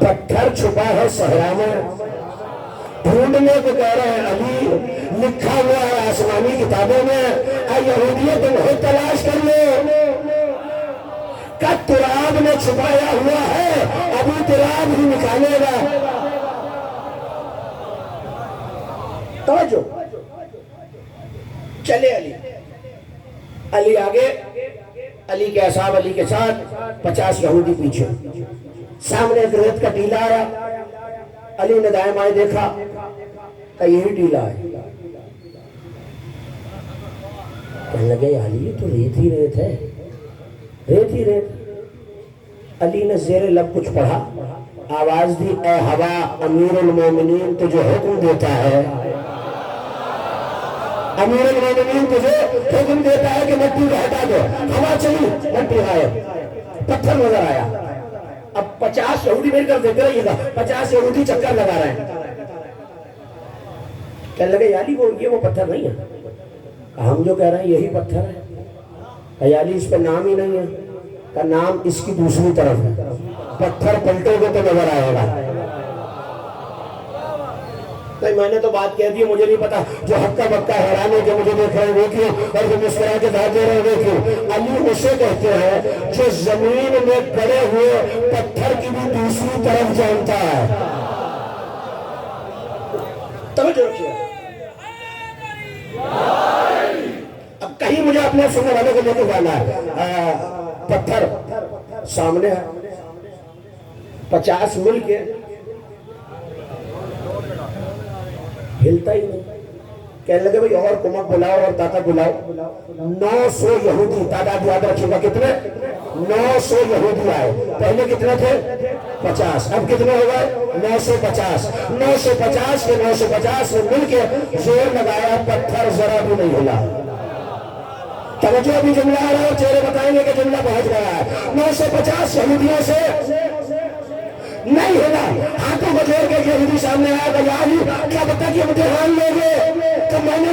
پتھر چھپا ہے صحرا میں، ڈھونڈنے کو کہہ رہے ہیں علی، لکھا ہوا ہے آسمانی کتابوں میں، اے یہودیوں تم خود تلاش کر لو۔ کہ تراب نے چھپایا ہوا ہے، ابھی تراب ہی نکالے گا۔ توجہ، چلے علی آگے، علی کے اصحاب علی کے ساتھ 50 یہودی پیچھے، سامنے ایک ریت کا ٹیلا آیا، علی نے دائیں بائیں دیکھا کہ یہی ٹیلا ہے۔ کہنے لگے علی تو ریت ہی ریت ہے، ریت ہی ریت۔ علی نے زیر لب کچھ پڑھا، آواز دی اے ہوا امیر المومنین تجھے حکم دیتا ہے، امیر المومنین تجھے حکم دیتا ہے کہ مٹی کو ہٹا دو۔ ہوا چلی، مٹی غائب، پتھر نظر آیا۔ اب 50 یہودی میری طرف دیکھ رہی گا، 50 یہودی چکر لگا رہے ہیں۔ کہنے لگے یالی وہ پتھر نہیں ہے۔ ہم جو کہہ رہے ہیں یہی پتھر ہے۔ یالی اس پہ نام ہی نہیں ہے، کہ نام اس کی دوسری طرف ہے، پتھر پلٹے گے تو نظر آئے گا۔ نہیں میں نے تو بات کہہ دی، مجھے نہیں پتا جو ہکا بکا حیران ہے جو مجھے دیکھ رہے ہیں وہ کیوں، اور جو مسکرا کے داد دے رہے ہیں وہ کیوں۔ علی اسے کہتے ہیں جو زمین میں پڑے ہوئے پتھر کی بھی دوسری طرف جانتا ہے۔ توجہ رکھیے، اب کہیں مجھے اپنے سننے والے کو لے کے جانا ہے۔ پتھر سامنے ہے، 50 مل کے ہلتا ہی نہیں۔ کہنے لگے بھئی اور کمک بلاؤ اور طاقت بلاؤ۔ 900 یہودی، تعداد یاد رکھیے گا کتنے؟ 900 یہودی آئے۔ پہلے کتنے تھے؟ 50، اب کتنے ہو گئے؟ 950۔ 950 کے 950 سے مل کے زور لگایا، پتھر ذرا بھی نہیں ہلا۔ توجہ ابھی جملہ آ رہا ہے، چہرے بتائیں گے کہ جملہ پہنچ گیا ہے۔ 950 یہودیوں سے نہیں ہلا۔ ہاتھوں کو جوڑ کے یہودی سامنے آیا کہ یا علی کیا بتا کہ امتحان لے گے؟ کہ میں نے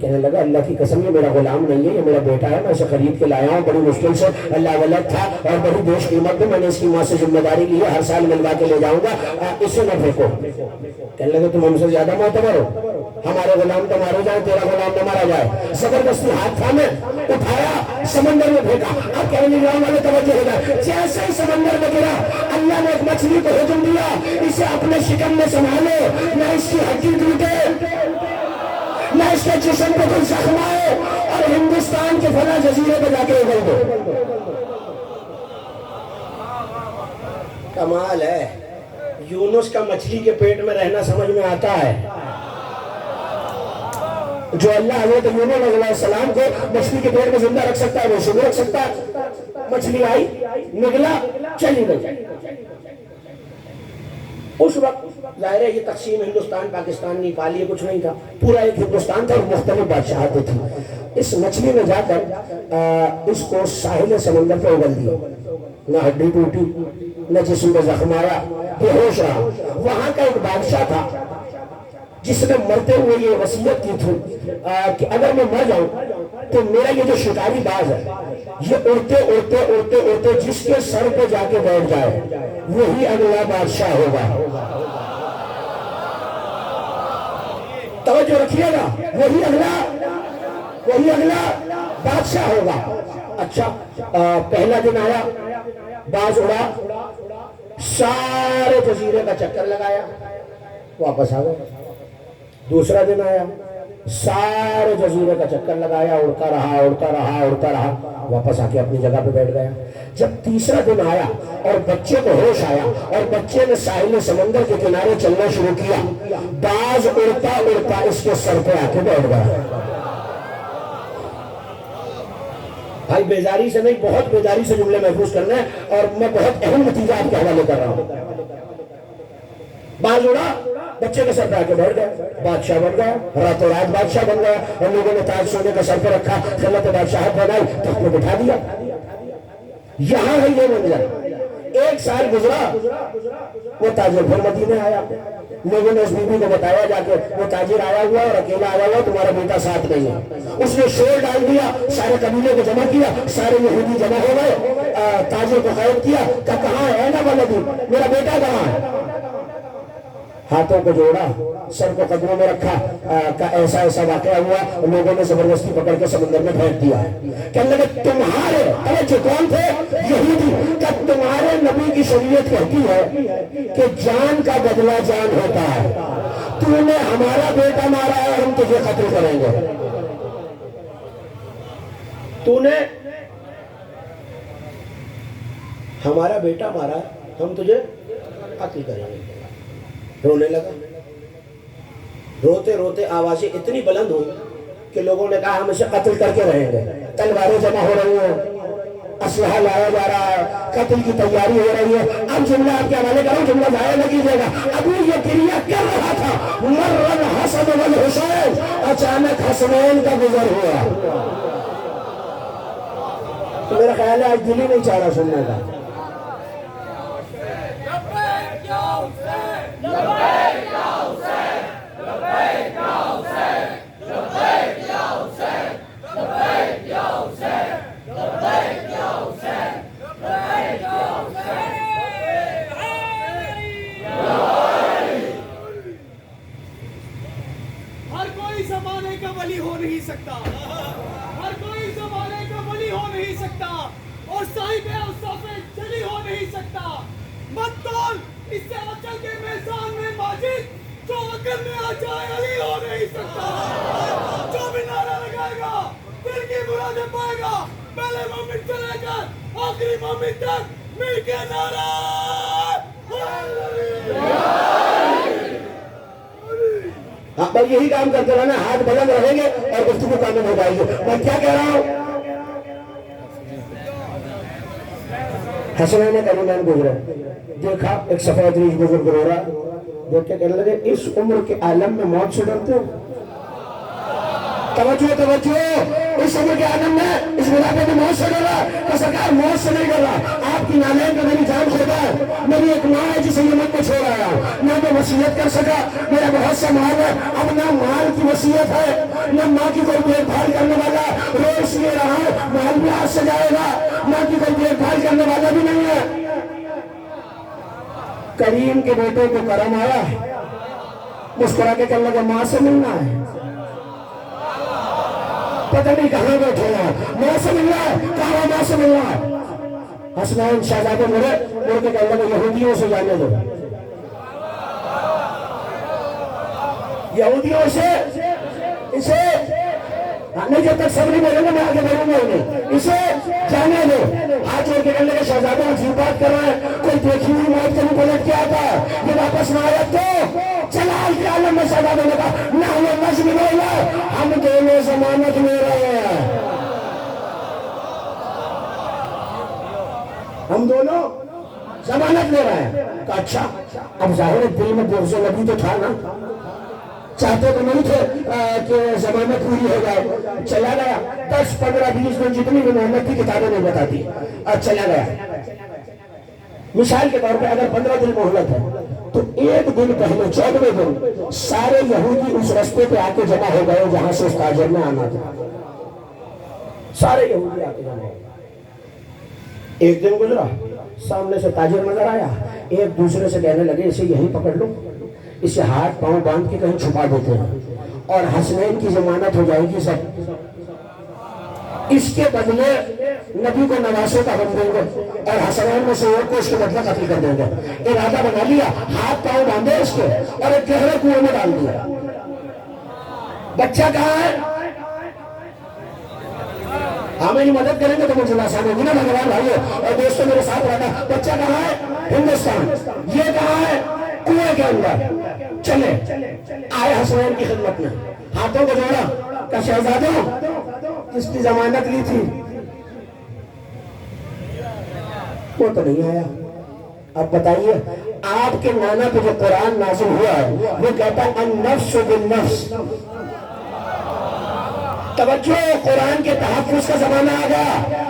کہنے لگا اللہ کی قسم یہ میرا غلام نہیں ہے، یہ میرا بیٹا ہے، میں اسے خرید کے لایا ہوں بڑی مشکل سے، اللہ ولد تھا اور بڑی بیش قیمت میں نے اس کی ماں سے ذمہ داری لی ہے، ہر سال ملوا کے لے جاؤں گا، اسے نہ پھینکو۔ کہنے لگے تم ہم سے زیادہ معتبر ہو، ہمارے غلام تو مارے جائیں، تیرا غلام نہ مارا جائے۔ زبردستی ہاتھ تھامے، اٹھایا، سمندر میں پھینکا۔ اب کہنے لگا والے توجہ ہو جائے، جیسے ہی سمندر میں گرا اللہ نے ایک مچھلی کو حکم دیا اسے اپنے شکم میں سنبھالو، نہ اس کی ہڈی ٹوٹے نہ اس کے جسم پہ کوئی زخم آئے، اور ہندوستان کے فلاں جزیرے پہ جا کے اگل دو۔ کمال ہے، یونس کا مچھلی کے پیٹ میں رہنا سمجھ میں آتا ہے۔ جو اللہ حضرت یونس علیہ السلام کو مچھلی کے پیٹ میں زندہ رکھ سکتا ہے وہ شروع رکھ سکتا ہے۔ مچھلی آئی، نگلا، چلی گئی۔ اس وقت ظاہر ہے یہ تقسیم ہندوستان پاکستان نیپال یہ کچھ نہیں تھا، پورا ایک ہندوستان تھا اور مختلف بادشاہتیں تھیں۔ اس مچھلی نے جا کر اس کو ساحل سمندر پہ اگل دیا، نہ ہڈی ٹوٹی نہ جسم پہ زخم آیا، بے ہوش رہا۔ وہاں کا ایک بادشاہ تھا جس نے مرتے ہوئے یہ وصیت کی تھی کہ اگر میں مر جاؤں تو میرا یہ جو شکاری باز ہے یہ اڑتے اڑتے اڑتے اڑتے جس کے سر پہ جا کے بیٹھ جائے وہی اگلا بادشاہ ہوگا۔ توجہ رکھیے گا، وہی اگلا بادشاہ ہوگا۔ اچھا، پہلا دن آیا، باز اڑا، سارے جزیرے کا چکر لگایا، واپس آ گیا۔ دوسرا دن آیا، سارے جزیرے کا چکر لگایا، اڑتا رہا، واپس آ کے اپنی جگہ پہ بیٹھ گیا۔ جب تیسرا دن آیا اور بچے کو ہوش آیا اور بچے نے ساحل سمندر کے کنارے چلنا شروع کیا، باز اڑتا اڑتا اس کے سر پہ آ کے بیٹھ گیا۔ بھائی بیداری سے نہیں، بہت بیداری سے جملے محفوظ کرنا ہے اور میں بہت اہم نتیجہ آپ کے حوالے کر رہا ہوں۔ باز اڑا، بچے کے سر پہ آ کے بیٹھ گیا، بادشاہ بن گیا، راتوں رات بادشاہ بن گیا، اور لوگوں نے تاج سونے کا سر پہ رکھا، خلعت بادشاہت بنائی، تخت پہ بٹھا دیا۔ یہاں ہے یہ منظر۔ ایک سال گزرا، وہ تاجر پھر مدینے آیا، لوگوں نے اس بی بی کو بتایا جا کے وہ تاجر آیا ہوا اور اکیلا آیا ہوا، تمہارا بیٹا ساتھ نہیں ہے۔ اس نے شور ڈال دیا، سارے قبیلے کو جمع کیا، سارے یہودی جمع ہو گئے، تاجر کو قید کیا کہ کہاں ہے نا ولدی، میرا بیٹا کہاں ہے؟ ہاتھوں کو جوڑا، سر کو قدموں میں رکھا، کا ایسا واقعہ ہوا، لوگوں نے زبردستی پکڑ کے سمندر میں پھینک دیا۔ کہنے لگے تمہارے توجہ کون تھے؟ یہودی، کہ تمہارے نبی کی شریعت کہتی ہے کہ جان کا بدلہ جان ہوتا ہے، تو نے ہمارا بیٹا مارا ہے، ہم تجھے قتل کریں گے۔ تو نے ہمارا بیٹا مارا ہے، ہم تجھے قتل کریں گے۔ رونے لگا، روتے روتے آوازیں اتنی بلند ہوئی کہ لوگوں نے کہا ہم اسے قتل کر کے رہیں گے۔ تلواریں جمع ہو رہی ہیں، اسلحہ لایا جا رہا ہے، قتل کی تیاری ہو رہی ہے۔ اب جملہ آپ کے حوالے کروں، جملہ ضائع نہ کیجیے گا۔ ابھی یہ کریا کر رہا تھا، مر الحسن والحسین، اچانک حسنین کا گزر ہوا۔ تو میرا خیال ہے آج دل ہی نہیں چاہ رہا سننے کا۔ ہر کوئی زمانے کا ولی ہو نہیں سکتا، ہر کوئی زمانے کا ولی ہو نہیں سکتا، اور صاحب اوصاف جلی ہو نہیں سکتا۔ مت تول اس سے عقل کے میزان میں ماجد، جو عقل میں آ جائے علی ہو نہیں سکتا۔ جو بھی نعرہ لگائے گا دل کی مرادیں پائے گا، پہلے مومن سے لے کر آخری مومن تک مل کے نعرہ ہاں بھائی یہی کام کرتے رہنا، ہاتھ بلند رہیں گے اور گفتگو کامل ہو جائے گی۔ میں کیا کہہ رہا ہوں؟ حسنین کریمین گزرے، دیکھا ایک سفید ریش بزرگ رو رہا، دیکھ کے کہنے لگے اس عمر کے عالم میں موت سے ڈرتے ہو؟ توجہ توجہ، اس عمر کے عالم میں اس بڑھاپے میں موت سے ڈر رہا تو سرکار موت سے نہیں ڈر رہا. آپ کی نالین کا میری جان کھوتا ہے. میری ایک ماں ہے جسے یمن میں چھوڑ آیا، نہ تو وصیت کر سکا، میرا بہت سا مال ہے، اب نہ مال کی وصیت ہے نہ ماں کی کوئی دیکھ بھال کرنے والا. رو اس لیے رہا ہوں مال بھی ہاتھ سے جائے گا، ماں کی کوئی دیکھ بھال کرنے والا بھی نہیں ہے. کریم کے بیٹے کو کرم آیا، مسکرا کے کہنے لگا ماں سے ملنا ہے. پتہ نہیں کہاں بیٹھے ہیں، ماں سے ملنا ہے، کہاں ماں سے ملنا ہے. حسنین شہزادے مڑے مڑ کے کہنے لگے یہودیوں سے جانے دو، یہودیوں سے اسے نہیں، جب تک سب نہیں بولیں گے میں آگے بڑھوں گا انہیں، اسے جانے دو. ہاتھ جوڑ کے کہنے لگے شہزادہ عجیب بات کر رہے ہیں، کوئی دیکھی ہوئی موت کبھی پلٹ کے آتا ہے، یہ واپس نہ آیا تو جلال کے عالم میں شہزادہ نے کہا نہ ہمیں نظم نہیں، ہم دونوں ضمانت لے رہے ہیں، ہم دونوں ضمانت لے رہے ہیں. کہا اچھا. اب ظاہر دل میں بغض نبی تو تھا نا، چاہتے تو نہیں تھے کہ ضمانت پوری ہو جائے. چلا گیا 10 15 20 دن جتنی بھی محمد کی کتابیں نہیں بتاتی، چلا گیا. مثال کے طور پہ اگر 15 دن مہلت ہے تو ایک دن پہلے 14ویں دن سارے یہودی اس رستے پہ آ کے جمع ہو گئے جہاں سے اس تاجر نے آنا تھا. سارے یہودی آ کے جمع ہو گئے. ایک دن گزرا، سامنے سے تاجر نظر آیا، ایک دوسرے سے کہنے لگے اسے یہیں پکڑ لو، اسے ہاتھ پاؤں باندھ کے کہیں چھپا دیتے ہیں اور حسنین کی ضمانت ہو جائے گی سب. اس کے بدلے نبی کو نواسوں کا بن دیں گے اور حسنین میں سے ایک کو اس کے بدلے قتل کر دیں گے. ارادہ بنا لیا، ہاتھ پاؤں باندھے اس کے اور ایک گہرے کنویں میں ڈال دیا. بچہ کہاں ہے؟ ہم میری مدد کریں گے تو مجھے آسان ہوگی نا بھگوان بھائیو اور دوستوں میرے ساتھ رہنا. بچہ کہاں ہے؟ ہندوستان. یہ کہاں ہے؟ کنویں کے اندر. چلے آئے حسنین کی خدمت میں، ہاتھوں کو جوڑا کہ شہزادوں کس کی ضمانت لی تھی؟ وہ تو نہیں آیا. اب بتائیے آپ کے نانا پہ جو قرآن نازل ہوا ہے وہ کہتا ہے النفس بالنفس. توجہ، قرآن کے تحفظ کا زمانہ آ گیا.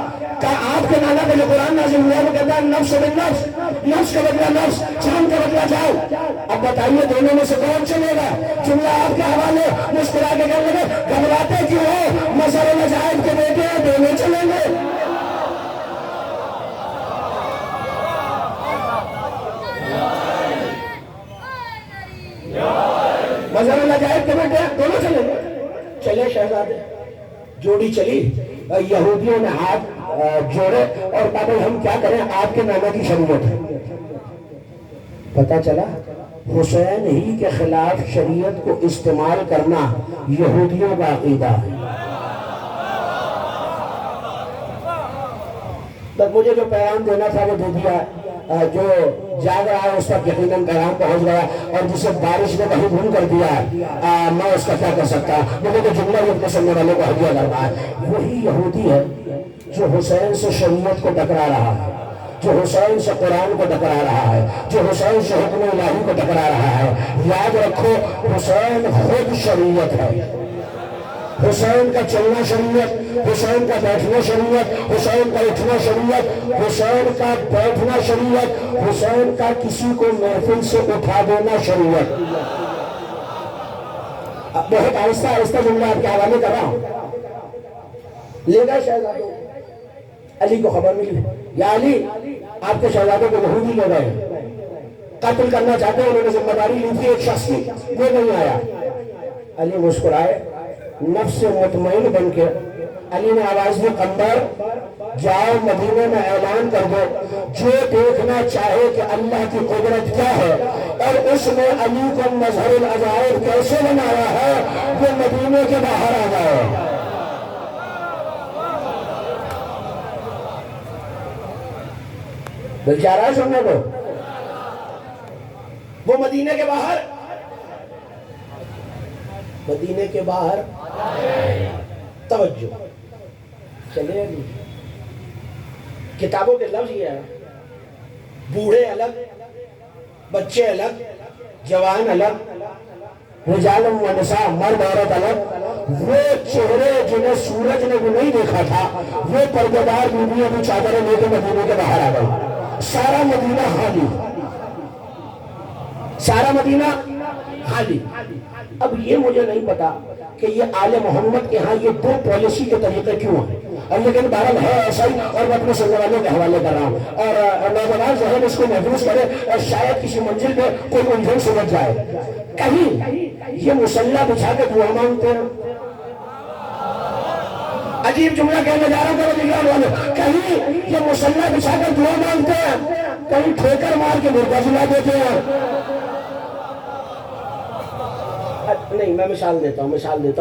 کہ آپ کے نانا پہ جو قرآن نازل ہوا ہے وہ کہتا ہے نفس بالنفس، نفس کا بدلہ نفس، جان کا بدلہ جان. اب بتائیے دونوں میں سے کون چلے گا؟ جملہ آپ کے حوالے. مسکرا کے کہنے لگے گھبراتے کیوں ہو، مظہر العجائب کے بیٹے ہیں، دونوں چلیں گے. مظہر العجائب کے بیٹے ہیں، دونوں چلیں گے. چلے شہزادے، جوڑی چلی، یہودیوں نے ہاتھ جوڑے اور کہا بھائی ہم کیا کریں، آپ کے نانا کی شریعت ہے. پتا چلا حسین ہی کے خلاف شریعت کو استعمال کرنا یہودیوں کا عقیدہ ہے. تب مجھے جو پیغام دینا تھا وہ دے دیا. جو جاگ رہا ہے اس تک یقیناً پیغام پہنچ گیا، اور جسے بارش نے کہیں گم کر دیا ہے میں اس کا کیا کر سکتا. مجھے تو جملہ یہ اپنے سننے والوں کو ہدیہ کرنا ہے. وہی یہودی ہے جو حسین سے شریعت کو ٹکرا رہا ہے، جو حسین سے قرآن کو ٹکرا رہا ہے، جو حسین سے حکم الہی کو ٹکرا رہا ہے. یاد رکھو حسین خود شریعت ہے. حسین کا چلنا شریعت، حسین کا بیٹھنا شریعت، حسین کا اٹھنا شریعت، حسین کا بیٹھنا شریعت، حسین کا کسی کو محفل سے اٹھا دینا شریعت. بہت آہستہ آہستہ جملہ آپ کے حوالے کر رہا ہوں. لے گئے شہزادوں، علی کو خبر ملی، یا علی آپ کے شہزادوں کو یہودی لے گئے، قتل کرنا چاہتے ہیں. انہوں نے ذمہ داری لی تھی ایک شخص کی، وہ نہیں آیا. علی مسکرائے، نفس مطمئن بن کے علی نے آواز دی قمبر جاؤ مدینے میں اعلان کر دو جو دیکھنا چاہے کہ اللہ کی قدرت کیا ہے اور اس نے علی کو مظہر العجائب کیسے بنایا ہے وہ مدینے کے باہر آ جائے. بیچارہ سننے کو وہ مدینے کے باہر، مدینے کے باہر توجہ چلے. کتابوں کے لفظ یہ ہے بوڑھے الگ، بچے الگ، جوان الگ، رجال و نساء مرد عورت الگ، وہ چہرے جنہیں سورج نے بھی نہیں دیکھا تھا، وہ پردےدار بیویاں بھی چادریں لے کے مدینے کے باہر آ گئی، سارا مدینہ خالی، سارا مدینہ خالی۔ اب یہ مجھے نہیں پتا کہ یہ آل محمد کے ہاں یہ دو پالیسی کے طریقے کیوں ہیں، لیکن بہرحال ہے ایسا ہی، اور میں اپنے سننے والوں کے حوالے کر رہا ہوں، اور نوجوان ذہن اس کو محفوظ کرے، اور شاید کسی منزل پہ کوئی الجھن سمجھ جائے۔ کہیں یہ مسلح بچھا کے دعا مانگتے ہیں، عجیب جملہ کہنے جا رہا ہوں کہ نگران والے، کہیں یہ مسلح بچھا کر دعا مانگتے ہیں، کہیں ٹھوکر مار کے مردہ جلا دیتے ہیں۔ نہیں، میں مثال دیتا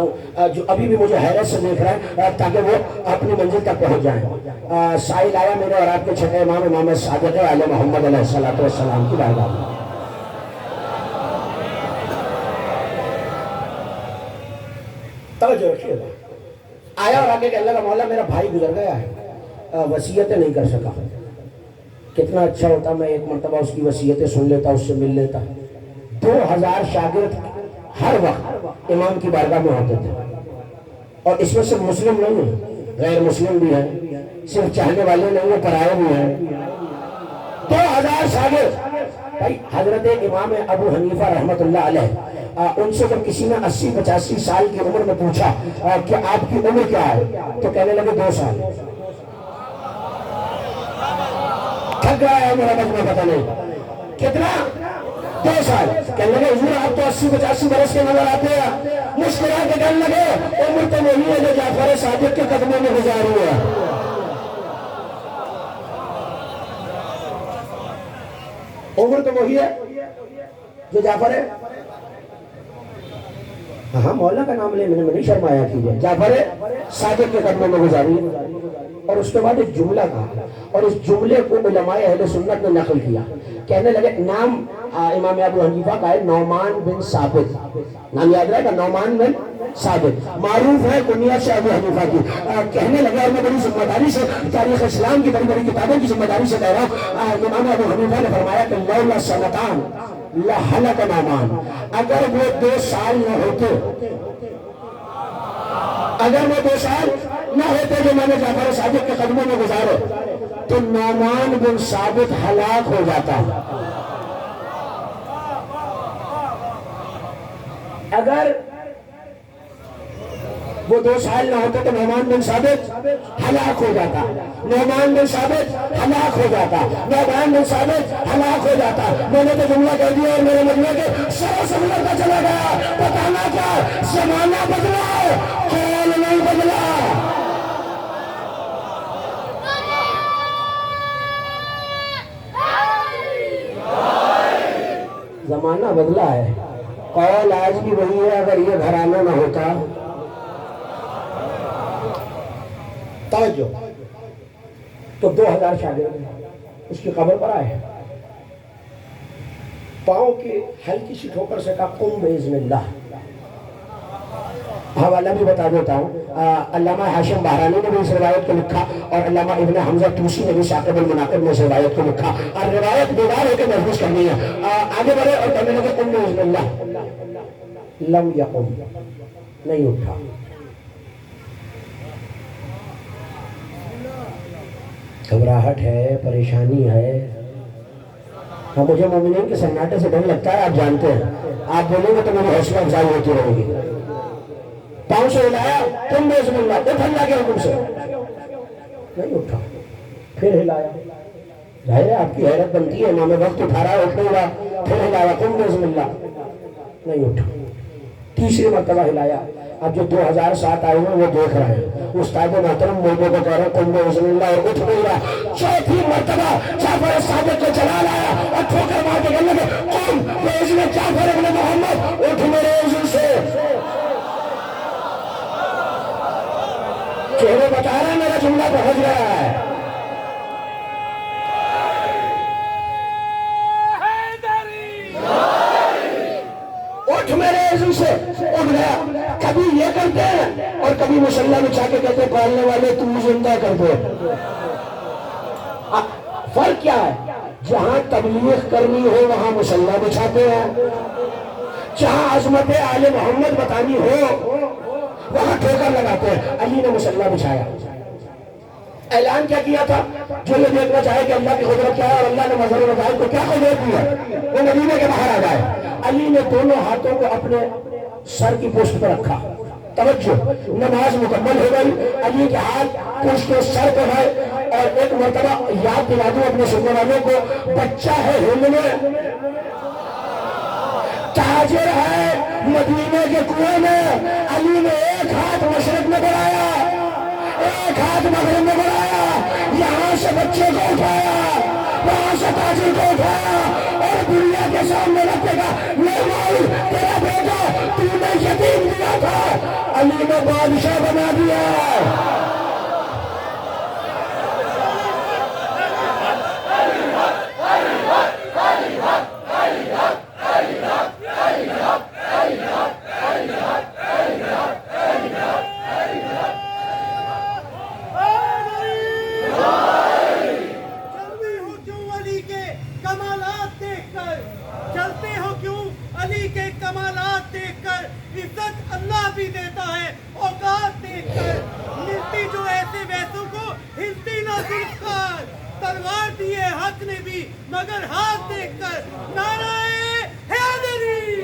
ہوں جو ابھی بھی مجھے حیرت سے دیکھ رہا ہے تاکہ وہ اپنی منزل تک پہنچ جائیں۔ سائل آیا میرے اور آپ کے چھٹے امام صادق آل محمد علیہ السلام کی بارگاہ میں۔ توجہ رکھیے گا، آیا اور آگے کہنے لگا مولا میرا بھائی گزر گیا ہے، وصیتیں نہیں کر سکا، کتنا اچھا ہوتا میں ایک مرتبہ اس کی وصیتیں سن لیتا، اس سے مل لیتا۔ 2000 شاگرد ہر وقت امام کی بارگاہ میں ہوتے تھے، اور اس میں صرف مسلم نہیں ہیں، غیر مسلم بھی ہیں، صرف چاہنے والے نہیں ہیں، پرائے بھی ہیں۔ 2000 شاگرد۔ بھائی حضرت امام ابو حنیفہ رحمت اللہ علیہ، ان سے جب کسی نے 80-85 سال کی عمر میں پوچھا کہ آپ کی عمر کیا ہے، تو کہنے لگے 2 سال۔ تھک رہا ہے میرا مجمع، پتہ نہیں کتنا، 2 سال۔ کہنے لگے حضور آپ تو 80-85 برس کے نظر آتے ہیں۔ مسکرا کے کہنے لگے عمر تو وہی ہے جو جعفر صادق کے قدموں میں گزاری ہے۔ عمر تو وہی ہے جو جعفر ہے، ہاں مولا کا نام لے، میں نے نہیں شرمایا کیجئے، جعفر صادق کے قدموں میں گزاری ہے۔ اور اس کے بعد ایک جملہ کہا، اور اس جملے کو علماء اہل سنت نے نقل کیا، کہنے لگے نام امام ابو حنیفہ کا ہے نعمان بن ثابت، نام یاد رہے گا، نعمان بن ثابت، معروف ہے کنیت سے ابو حنیفہ کی۔ کہنے لگے، اور میں بڑی ذمہ داری سے تاریخ اسلام کی بڑی بڑی کتابوں کی ذمہ داری سے کہہ رہا ہوں، امام ابو حنیفہ نے فرمایا کہ لولا سنتان لہلک نعمان، اگر وہ 2 سال نہ ہوتے، اگر وہ 2 سال نہ ہوتے جو میں نے جعفر صادق کے قدموں میں گزارے، تو نعمان بن ثابت ہلاک ہو جاتا۔ اگر وہ 2 سال نہ ہوتے تو نعمان بن ثابت ہلاک ہو جاتا، نعمان بن ثابت ہلاک ہو جاتا، نعمان بن ثابت ہلاک ہو جاتا۔ میں نے تو جملہ کہہ دیا اور میرے مجمع کے سارا سمجھتا چلا گیا، بتانا کیا، زمانہ بدلا ہے، قول نہیں بدلا۔ زمانہ بدلا ہے، قول آج بھی وہی ہے۔ اگر یہ گھرانہ نہ ہوتا، توجہ، تو 2000 شاگرد اس کی قبر پر آئے، پاؤں کی ہلکی سی ٹھوکر سے کہا قم باذن اللہ۔ حوالہ بھی بتا دیتا ہوں، علامہ ہاشم بہرانی نے بھی اس روایت کو لکھا، اور علامہ ابن حمزہ طوسی نے بھی ثاقب المناقب میں اس روایت کو لکھا، اور روایت بیدار ہو کے محفوظ کرنی ہے۔ آگے بڑھے اور کہنے لگے قم باذن اللہ، لم یقم، نہیں اٹھا۔ گھبراہٹ ہے، پریشانی ہے، ہاں مجھے مومنین کے سناٹے سے ڈر لگتا ہے، آپ جانتے ہیں، آپ بولیں گے تو میری حوصلہ افزائی ہوتی رہے گی۔ پاؤں سے ہلایا، تم باذن اللہ، اٹھ اللہ کے حکم سے، نہیں اٹھا، پھر ہلایا، ظاہر ہے آپ کی حیرت بنتی ہے، امام وقت اٹھا رہا ہے، اٹھنے گا، پھر ہلایا، تم باذن اللہ، نہیں اٹھا، تیسری مرتبہ ہلایا۔ اب جو 2007 آئے ہوئے وہ دیکھ رہے ہیں، استاد محترم مولوی کو کہہ رہے ہیں قم باذن اللہ، اور اٹھ نہیں رہا۔ چوتھی مرتبہ جعفر صادق کو چلا لایا اور ٹھوکر مار کے کہنے لگے قم باذن جعفر ابن محمد، اٹھ میرے اذن سے۔ چہرے بتا رہے ہیں میرا جملہ پہنچ رہا ہے۔ اٹھ میرے اذن سے، اٹھ گیا۔ کبھی یہ کرتے ہیں اور کبھی مسلح بچھا کے کہتے پالنے والے تم زندہ کر دو۔ فرق کیا ہے؟ جہاں تبلیغ کرنی ہو وہاں مسلح بچھاتے ہیں، جہاں عظمت آل محمد بتانی ہو وہاں ٹھوکر لگاتے ہیں. علی نے مصلی بچھایا. اعلان کیا کیا تھا؟ جو یہ دیکھنا چاہے کہ اللہ کی قدرت کیا ہے اور اللہ نے مظہر الغائب کو کیا قدرت دی ہے وہ مدینے کے باہر آ جائے. علی نے دونوں ہاتھوں کو اپنے سر کی پشت پر رکھا. توجہ، نماز مکمل ہو گئی. علی کے ہاتھ پشت و سر پر ہے. اور ایک مرتبہ یاد دلا دوں اپنے سننے والوں کو، بچہ ہے ہند میں، تاجر ہے مدینے کے کنویں میں. علی نے ایک ہاتھ مشرق میں بڑھایا، ایک ہاتھ مغرب میں بڑھایا. یہاں سے بچے کو اٹھایا، وہاں سے تاجر کو اٹھایا اور دنیا کے سامنے رکھے گا. نہیں مائی، تیرا بیٹا تو نے یتیم دیا تھا، علی نے بادشاہ بنا دیا. عزت اللہ بھی دیتا ہے، اوقات دیکھ کر ملتی جو ایسے ویسوں کو ہلتی نہ ذوالفقار. تلوار دیے حق نے بھی مگر ہاتھ دیکھ کر. نعرہ حیدری،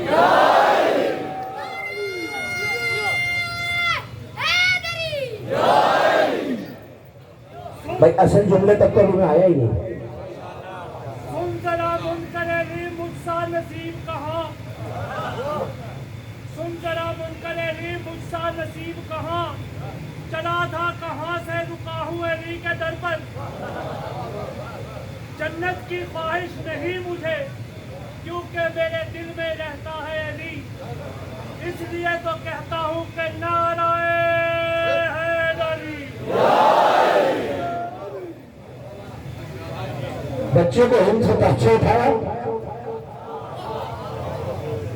بھائی اصل جملے تک تو میں آیا ہی نہیں. سن ذرا منکر مجھ سا نصیب کہاں، سن ذرا منکر مجھ سا نصیب کہاں. چلا تھا کہاں سے رکا ہوں علی کے در پر. جنت کی خواہش نہیں مجھے کیونکہ میرے دل میں رہتا ہے علی. اس لیے تو کہتا ہوں کہ نعرہ حیدری. بچے کو ہند سے تحچے اٹھایا.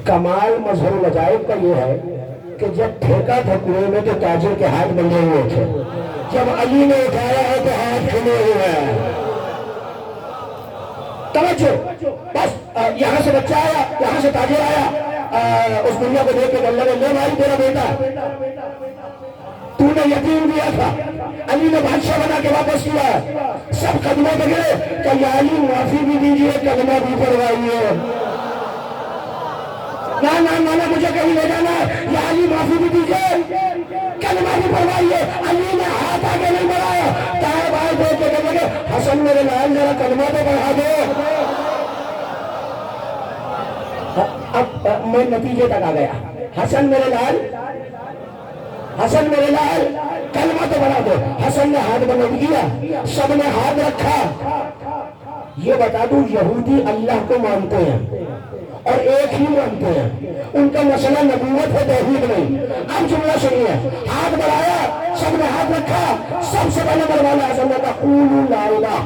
کمال مظہر العجائب کا یہ ہے کہ جب پھینکا تھا کنویں میں تو تاجر کے ہاتھ بندھے ہوئے تھے. جب علی نے اٹھایا ہے تو ہاتھ کھلے ہوئے ہیں. توجہ، بس یہاں سے بچہ آیا، یہاں سے تاجر آیا. اس دنیا کو دیکھ کے اللہ نے لے ماری تیرا بیٹا تو نے یتیم دیا تھا، علی نے بادشاہ بنا کے واپس کیا. سب قدموں پہ گرے کہ یا علی معافی بھی دیجیے، کلمہ بھی پڑھوائیے. نہ مجھے کہیں لے جانا ہے، یا علی معافی بھی دیجیے، کلمہ بھی پڑھوائیے. علی نے ہاتھ آگے نہیں بڑھایا، دائیں بائیں دیکھ کے کہنے لگے حسن میرے لال ذرا کلمہ تو پڑھا دو. اب میں نتیجے تک آ گیا. حسن میرے لال، حسن میرے لال کلمہ تو بڑھا دو. حسن نے ہاتھ بلند کیا، سب نے ہاتھ رکھا. یہ بتا دوں یہودی اللہ کو مانتے ہیں اور ایک ہی مانتے ہیں. ان کا مسئلہ نبوت ہے، توحید نہیں. اب جملہ سنیے، ہاتھ بڑھایا، سب نے ہاتھ رکھا. سب سے پہلے بڑھوانا حسن نے کہا قولوا لا الہ.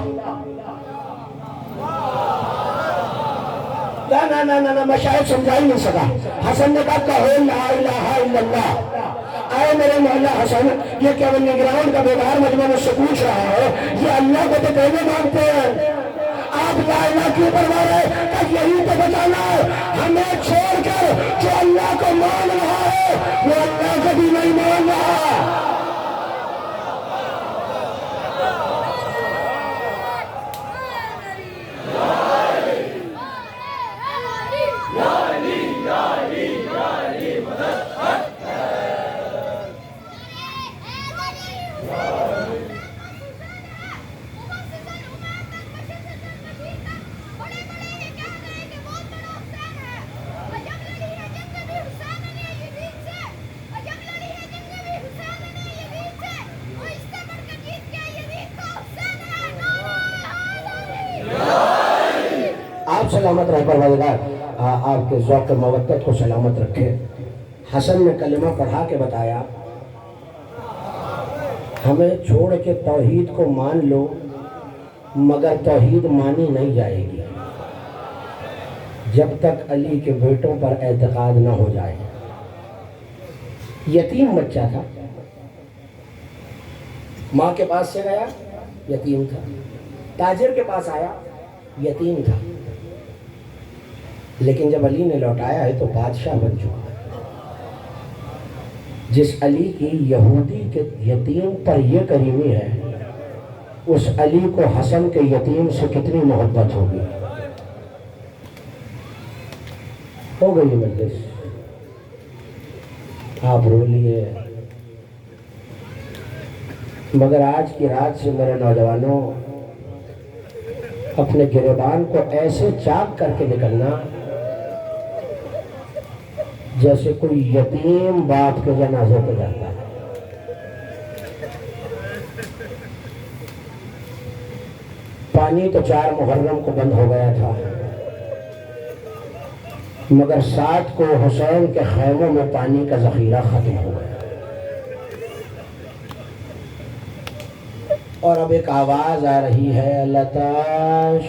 نہ میں شاید سمجھا ہی نہیں سکا. حسن نے کہا کہو لا الہ الا اللہ. آئے میرے مولا حسن، یہ کیا نگران کا بیدار مجمع مجھ سے پوچھ رہا ہے، یہ اللہ کو تو کہنے مانگتے ہیں، آپ لا الہ کیوں پڑھوا رہے؟ کہ یہی تو بتانا ہے ہمیں چھوڑ کر جو اللہ کو مان رہا ہے وہ اللہ کو بھی نہیں مان رہا. آپ سلامت رہ پروردگار آپ کے ذوق مودت کو سلامت رکھے. حسن نے کلمہ پڑھا کے بتایا ہمیں چھوڑ کے توحید کو مان لو مگر توحید مانی نہیں جائے گی جب تک علی کے بیٹوں پر اعتقاد نہ ہو جائے. یتیم بچہ تھا، ماں کے پاس سے گیا یتیم تھا، تاجر کے پاس آیا یتیم تھا، لیکن جب علی نے لوٹایا ہے تو بادشاہ بن چکا. جس علی کی یہودی کے یتیم پر یہ کریمی ہے، اس علی کو حسن کے یتیم سے کتنی محبت ہوگی. ہو گئی مجلس، آپ رو لیے، مگر آج کی رات سے میرے نوجوانوں اپنے گریبان کو ایسے چاک کر کے نکلنا جیسے کوئی یتیم باپ کے جنازے پہ جاتا ہے. پانی تو 4 محرم کو بند ہو گیا تھا، مگر 7 کو حسین کے خیموں میں پانی کا ذخیرہ ختم ہو گیا. اور اب ایک آواز آ رہی ہے، لتاش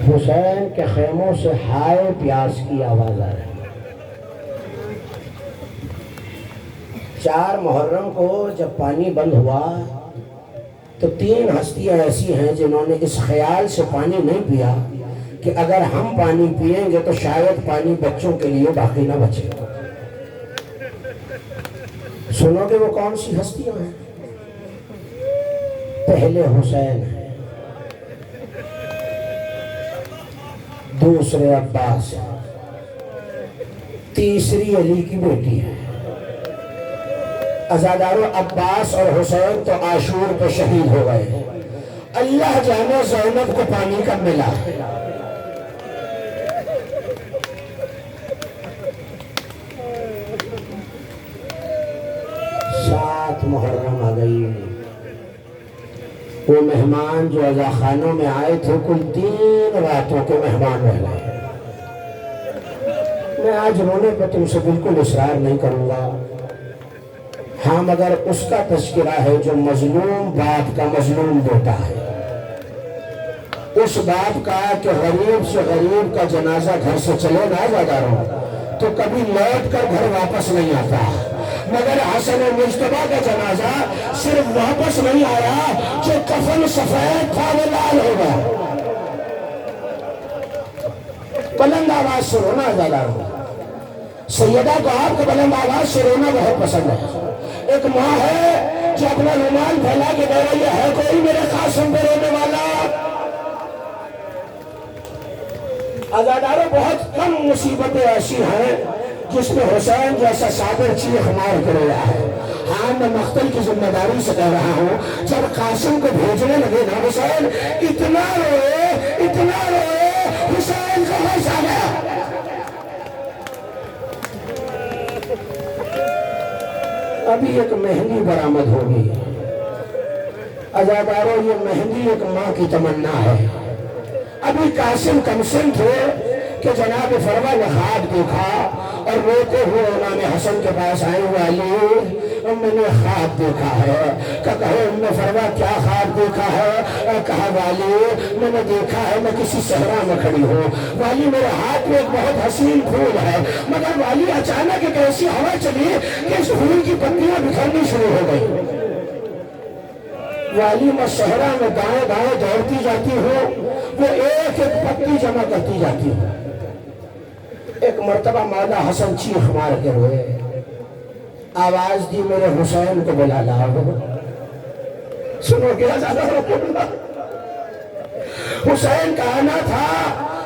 حسین کے خیموں سے ہائے پیاس کی آواز آ رہی ہے. 4 محرم کو جب پانی بند ہوا تو 3 ہستیاں ایسی ہیں جنہوں نے اس خیال سے پانی نہیں پیا کہ اگر ہم پانی پئیں گے تو شاید پانی بچوں کے لیے باقی نہ بچے. سنو گے وہ کون سی ہستیاں ہیں؟ پہلے حسین ہے، دوسرے عباس ہے، تیسری علی کی بیٹی ہے. عزادارو عباس اور حسین تو عاشور پہ شہید ہو گئے. اللہ جانے زینب کو پانی کب ملا. محرم آ گئی. وہ مہمان جو عزا خانوں میں آئے تھے کل 3 راتوں کے مہمان رہ گئے. میں آج رونے پہ تم سے بالکل اصرار نہیں کروں گا، ہاں مگر اس کا تذکرہ ہے جو مظلوم باپ کا مظلوم بیٹا ہے. اس باپ کا کہ غریب سے غریب کا جنازہ گھر سے چلے نہ زیادہ رہو تو کبھی لوٹ کر گھر واپس نہیں آتا، مگر حسن مجتبیٰ کا جنازہ صرف واپس نہیں آیا، جو کفن سفید تھا وہ لال ہو گیا. بلند آواز سے رونا زیادہ ہو. سیدہ کو آپ کو بلند آواز سے رونا بہت پسند ہے. ایک ماں ہے جو اپنا رومال پھیلا کے کہہ رہی ہے کوئی میرے قاسم پہ رونے والا. عزاداروں بہت کم مصیبتیں ایسی ہیں جس میں حسین جیسا صابر چیخ مار کر رہا ہے. ہاں میں مقتل کی ذمہ داری سے کہہ رہا ہوں، جب قاسم کو بھیجنے لگے نا حسین اتنا روئے حسین کا ہوش آ گیا. ابھی ایک مہندی برآمد ہوگی. عزاداروں یہ مہندی ایک ماں کی تمنا ہے. ابھی قاسم کمسن تھے کہ جناب فرما نے خواب دیکھا اور روتے ہوئے امام حسن کے پاس آئے ہوئے علی میں نے خواب دیکھا ہے. کہا فرما کیا خواب دیکھا ہے؟ کہا والی میں نے دیکھا ہے میں کسی صحرا میں کھڑی ہوں، والی میرے ہاتھ میں ایک بہت حسین پھول ہے، مگر والی اچانک ایک ایسی ہوا چلی کہ اس پھول کی پتیاں بکھرنی شروع ہو گئی. والی میں صحرا میں دائیں دائیں دوڑتی جاتی ہوں، وہ ایک ایک پتی جمع کرتی جاتی ہوں. ایک مرتبہ مولا حسن چیخ مار کے روئے، آواز دی میرے حسین کو بلا لاؤ. سنو کیا زیادہ حسین کا آنا تھا.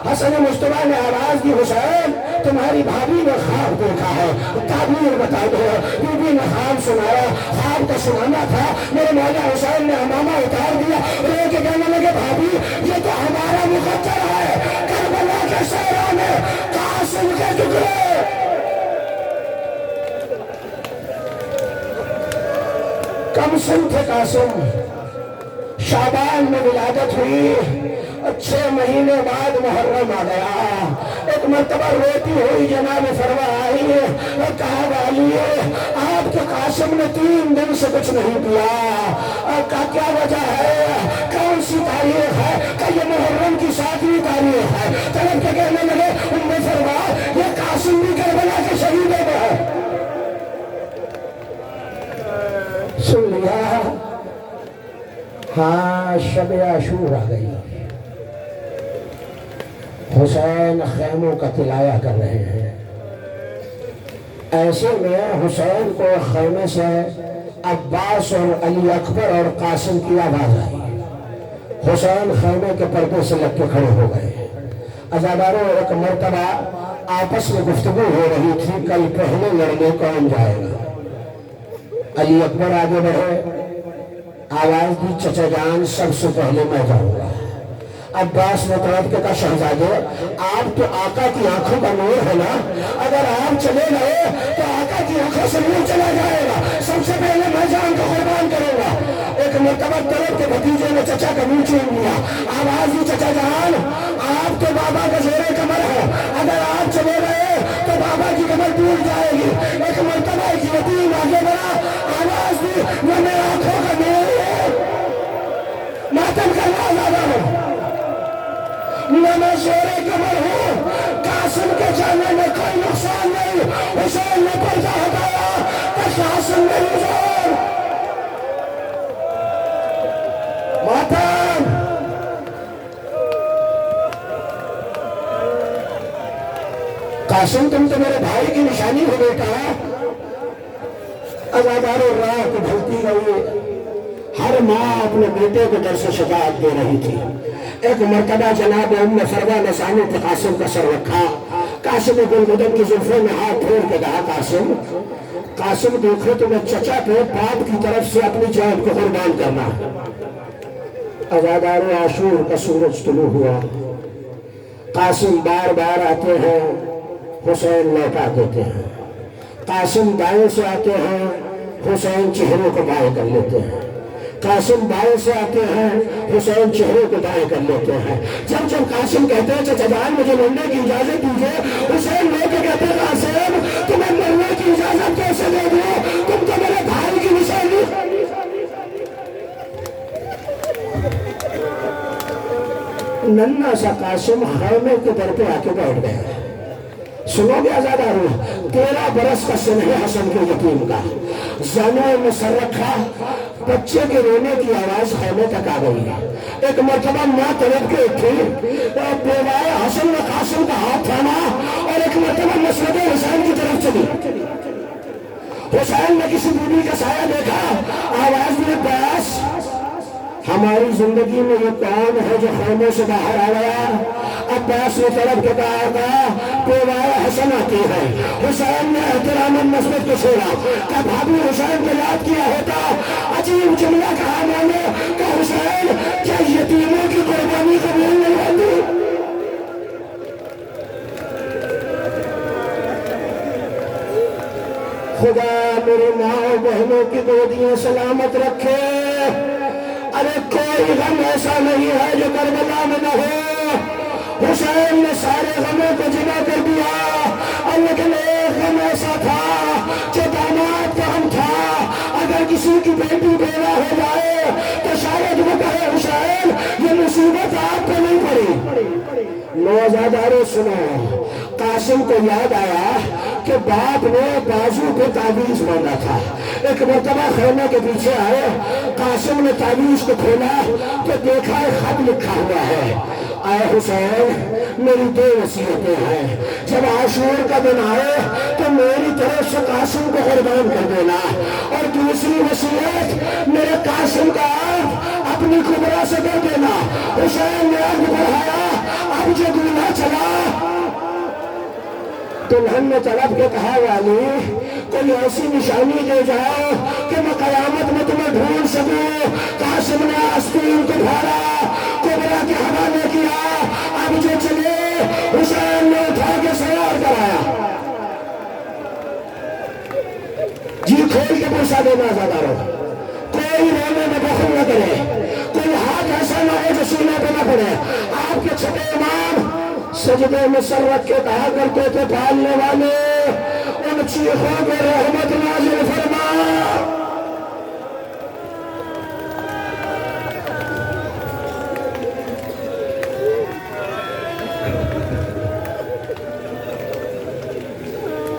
حسن مجتبیٰ نے آواز دی حسین تمہاری بھابھی نے خواب دیکھا ہے، تعبیر بتا دو. بی بی نے خواب سنایا، خواب کا سنانا تھا. میرے مولا حسین نے امامہ اتار دیا، رو کے کہنے لگے بھابھی یہ تو ہمارا مقدر ہے، کربلا کے صحرا میں قاسم کے ٹکڑے. کم سن تھے قاسم، شعبان میں ولادت ہوئی، 6 مہینے بعد محرم آ گیا. ایک مرتبہ روتی ہوئی جناب فرما آئی اور کہا والی آپ کے قاسم نے 3 دن سے کچھ نہیں پیا. اور کیا وجہ ہے؟ کون سی تاریخ ہے؟ کہ یہ محرم کی 7ویں تاریخ ہے. طرف کے کہنے لگے ام فرما یہ قاسم بھی کربلا کے شہیدوں میں ہے. سن لیا؟ ہاں شب عاشور آ گئی. حسین خیموں کا تلایا کر رہے ہیں۔ ایسے میں حسین کو خیمے سے عباس اور علی اکبر اور قاسم کی آواز آئی۔ حسین خیمے کے پردے سے لگ کے کھڑے ہو گئے۔ عزاداروں، ایک مرتبہ آپس میں گفتگو ہو رہی تھی، کل پہلے لڑنے کون جائے گا۔ علی اکبر آگے بڑھے، آواز دی، چچا جان سب سے پہلے میں جاؤں گا۔ عباس نے تڑپ کے کہا، شہزادے آپ تو آقا کی آنکھوں کا نور ہے نا، اگر آپ چلے گئے تو آقا کی آنکھوں سے نور چلا جائے گا، سب سے پہلے میں جان کو قربان کروں گا۔ ایک مرتبہ طلب کے بھتیجے نے چچا کا منہ چوم لیا، آواز دی، چچا جان آپ تو بابا کا زیر کمر ہے، اگر آپ چلے گئے تو بابا کی کمر ٹوٹ جائے گی۔ ایک مرتبہ ایک یتیم آگے بڑھا، آواز دی، وہ میرے آنکھوں کا نور ہے، ماتم کرنا زیادہ ہو، میں زیر کمر ہوں، قاسم کے جانے میں کوئی نقصان نہیں۔ حسین نے پردہ ہٹایا کہ قاسم میری جان، ماتم۔ قاسم تم تو میرے بھائی کی نشانی ہو بیٹا۔ عزاداروں، رات ڈھلتی گئی، ہر ماں اپنے بیٹے کو در سے شفاعت دے رہی تھی۔ ایک مرتبہ جناب ام فروا نے سامنے پہ قاسم کا سر رکھا، قاسم گلبدن کی زلفوں میں ہاتھ پھیر کے کہا، قاسم دیکھو تمہیں چچا پہ باپ کی طرف سے اپنی جان کو قربان کرنا۔ عزاداروں، عاشور کا سورج طلوع ہوا، قاسم بار بار آتے ہیں، حسین لوٹا دیتے ہیں۔ قاسم دائیں سے آتے ہیں، حسین چہرے کو بائیں کر لیتے ہیں۔ قاسم بائیں سے آتے ہیں، حسین چہرے کو دائیں کر لیتے ہیں۔ جب قاسم کہتے ہیں چچا جان مجھے لڑنے کی اجازت دیجیے، حسین لے کے کہتے ہیں قاسم تمہیں لڑنے کی اجازت کیسے دے دوں، تم تو میرے بھائی کی نشانی۔ ننھا سا قاسم خیمے کے در پہ آ کے بیٹھ گیا۔ سنو گے آزاداروں، 13 برس کا سن ہے حسن کے یتیم کا، زانوں میں سر رکھا، بچے کے رونے کی آواز خیمے تک آ گئی ہے۔ ایک مرتبہ ماں طلب کے اٹھی، بیوائے حسن نے قاسم کا ہاتھ تھاما اور ایک مرتبہ مسند حسین کی طرف چلی۔ حسین نے کسی بیوی کا سایہ دیکھا، آواز دی، عباس ہماری زندگی میں یہ کون ہے جو خیمے سے باہر آ گیا؟ عباس نے طلب کے کہا، بیوائے حسن آتی ہے۔ حسین نے احترام مسجد کو چھوڑا کہ بھابی حسین کو یاد کیا ہوتا۔ عجیب جملہ کہا میں نے کہ حسین کیا یتیموں کی قربانی قبول نہیں ہوتی؟ خدا میری ماں و بہنوں کی گودیاں سلامت رکھے۔ ارے کوئی غم ایسا نہیں ہے جو کربلا میں نہ ہو۔ حسین نے سارے غموں کو جمع کر دیا، لیکن ایک غم ایسا تھا جو داماد کا غم تھا۔ اگر کسی کی بیٹی بیوہ ہو جائے تو شاید وہ کہے حسین یہ مصیبت آپ پہ نہیں پڑی۔ نوزاداروں سنو، قاسم کو یاد آیا کہ باپ نے بازو پہ تعویذ باندھا تھا۔ ایک مرتبہ خیمے کے پیچھے آئے، قاسم نے تعویذ کو کھولا تو دیکھا ایک خط لکھا ہوا ہے، اے حسین میری 2 وصیتیں ہیں، جب عاشور کا دن آئے تو میری طرف سے قاسم کو قربان کر دینا، اور دوسری وصیت میرے قاسم کا اپنی کبرا سے دے دینا۔ حسین نے عرض بڑھایا، اب جو دولہا چلا، دلہن نے طلب کے کہا، والی کوئی ایسی نشانی دے جاؤ کہ میں قیامت میں تمہیں ڈھونڈ سکوں۔ قاسم نے آستین کو بھارا، کبرا کے حوالے کیا، اب جو چلے حسین نے اٹھا کے سوار کرایا۔ جی کھول کے پوچھا دینا زیادہ، کوئی رونے میں بخل نہ کرے، کوئی ہاتھ ایسا نہ ہو جو سینے پہ نہ پڑے۔ آپ کے چھٹے امام سجدے میں سر رکھ کے کہا کرتے تھے، پالنے والے ان چیخوں پہ رحمت نازل فرما۔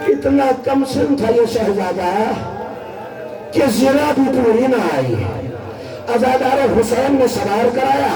اتنا کم سن تھا یہ شہزادہ کہ ذرا بھی پوری نہ آئی۔ عزادار حسین نے سوار کرایا،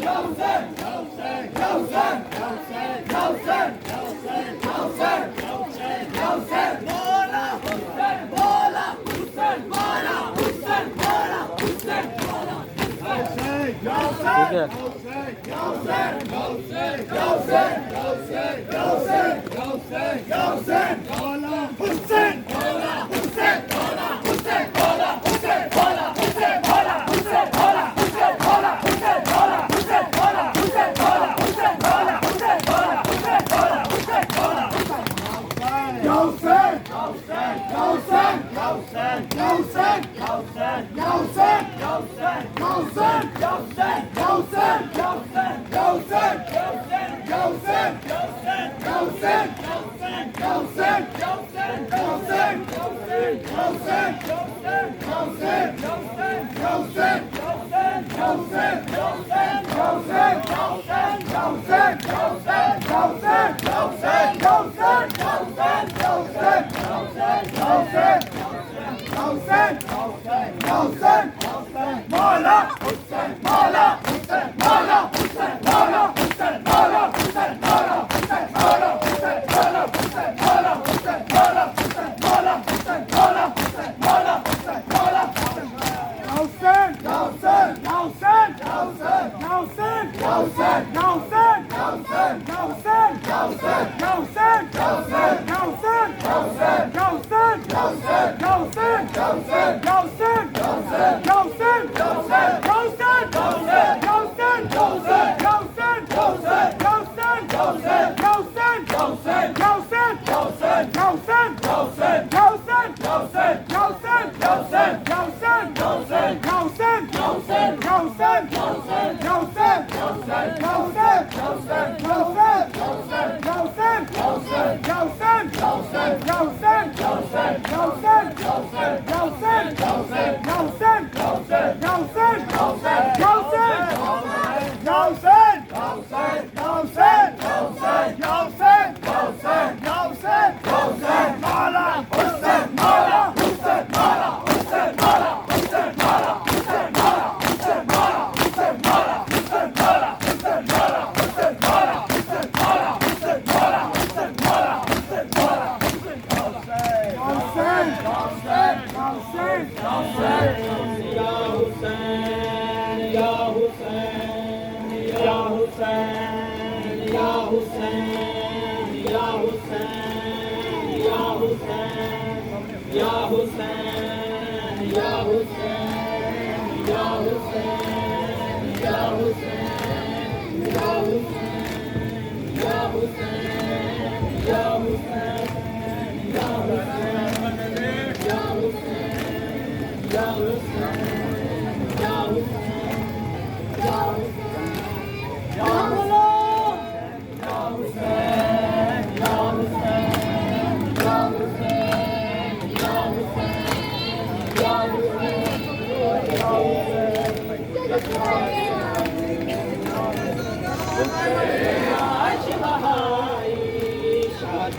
Gausen!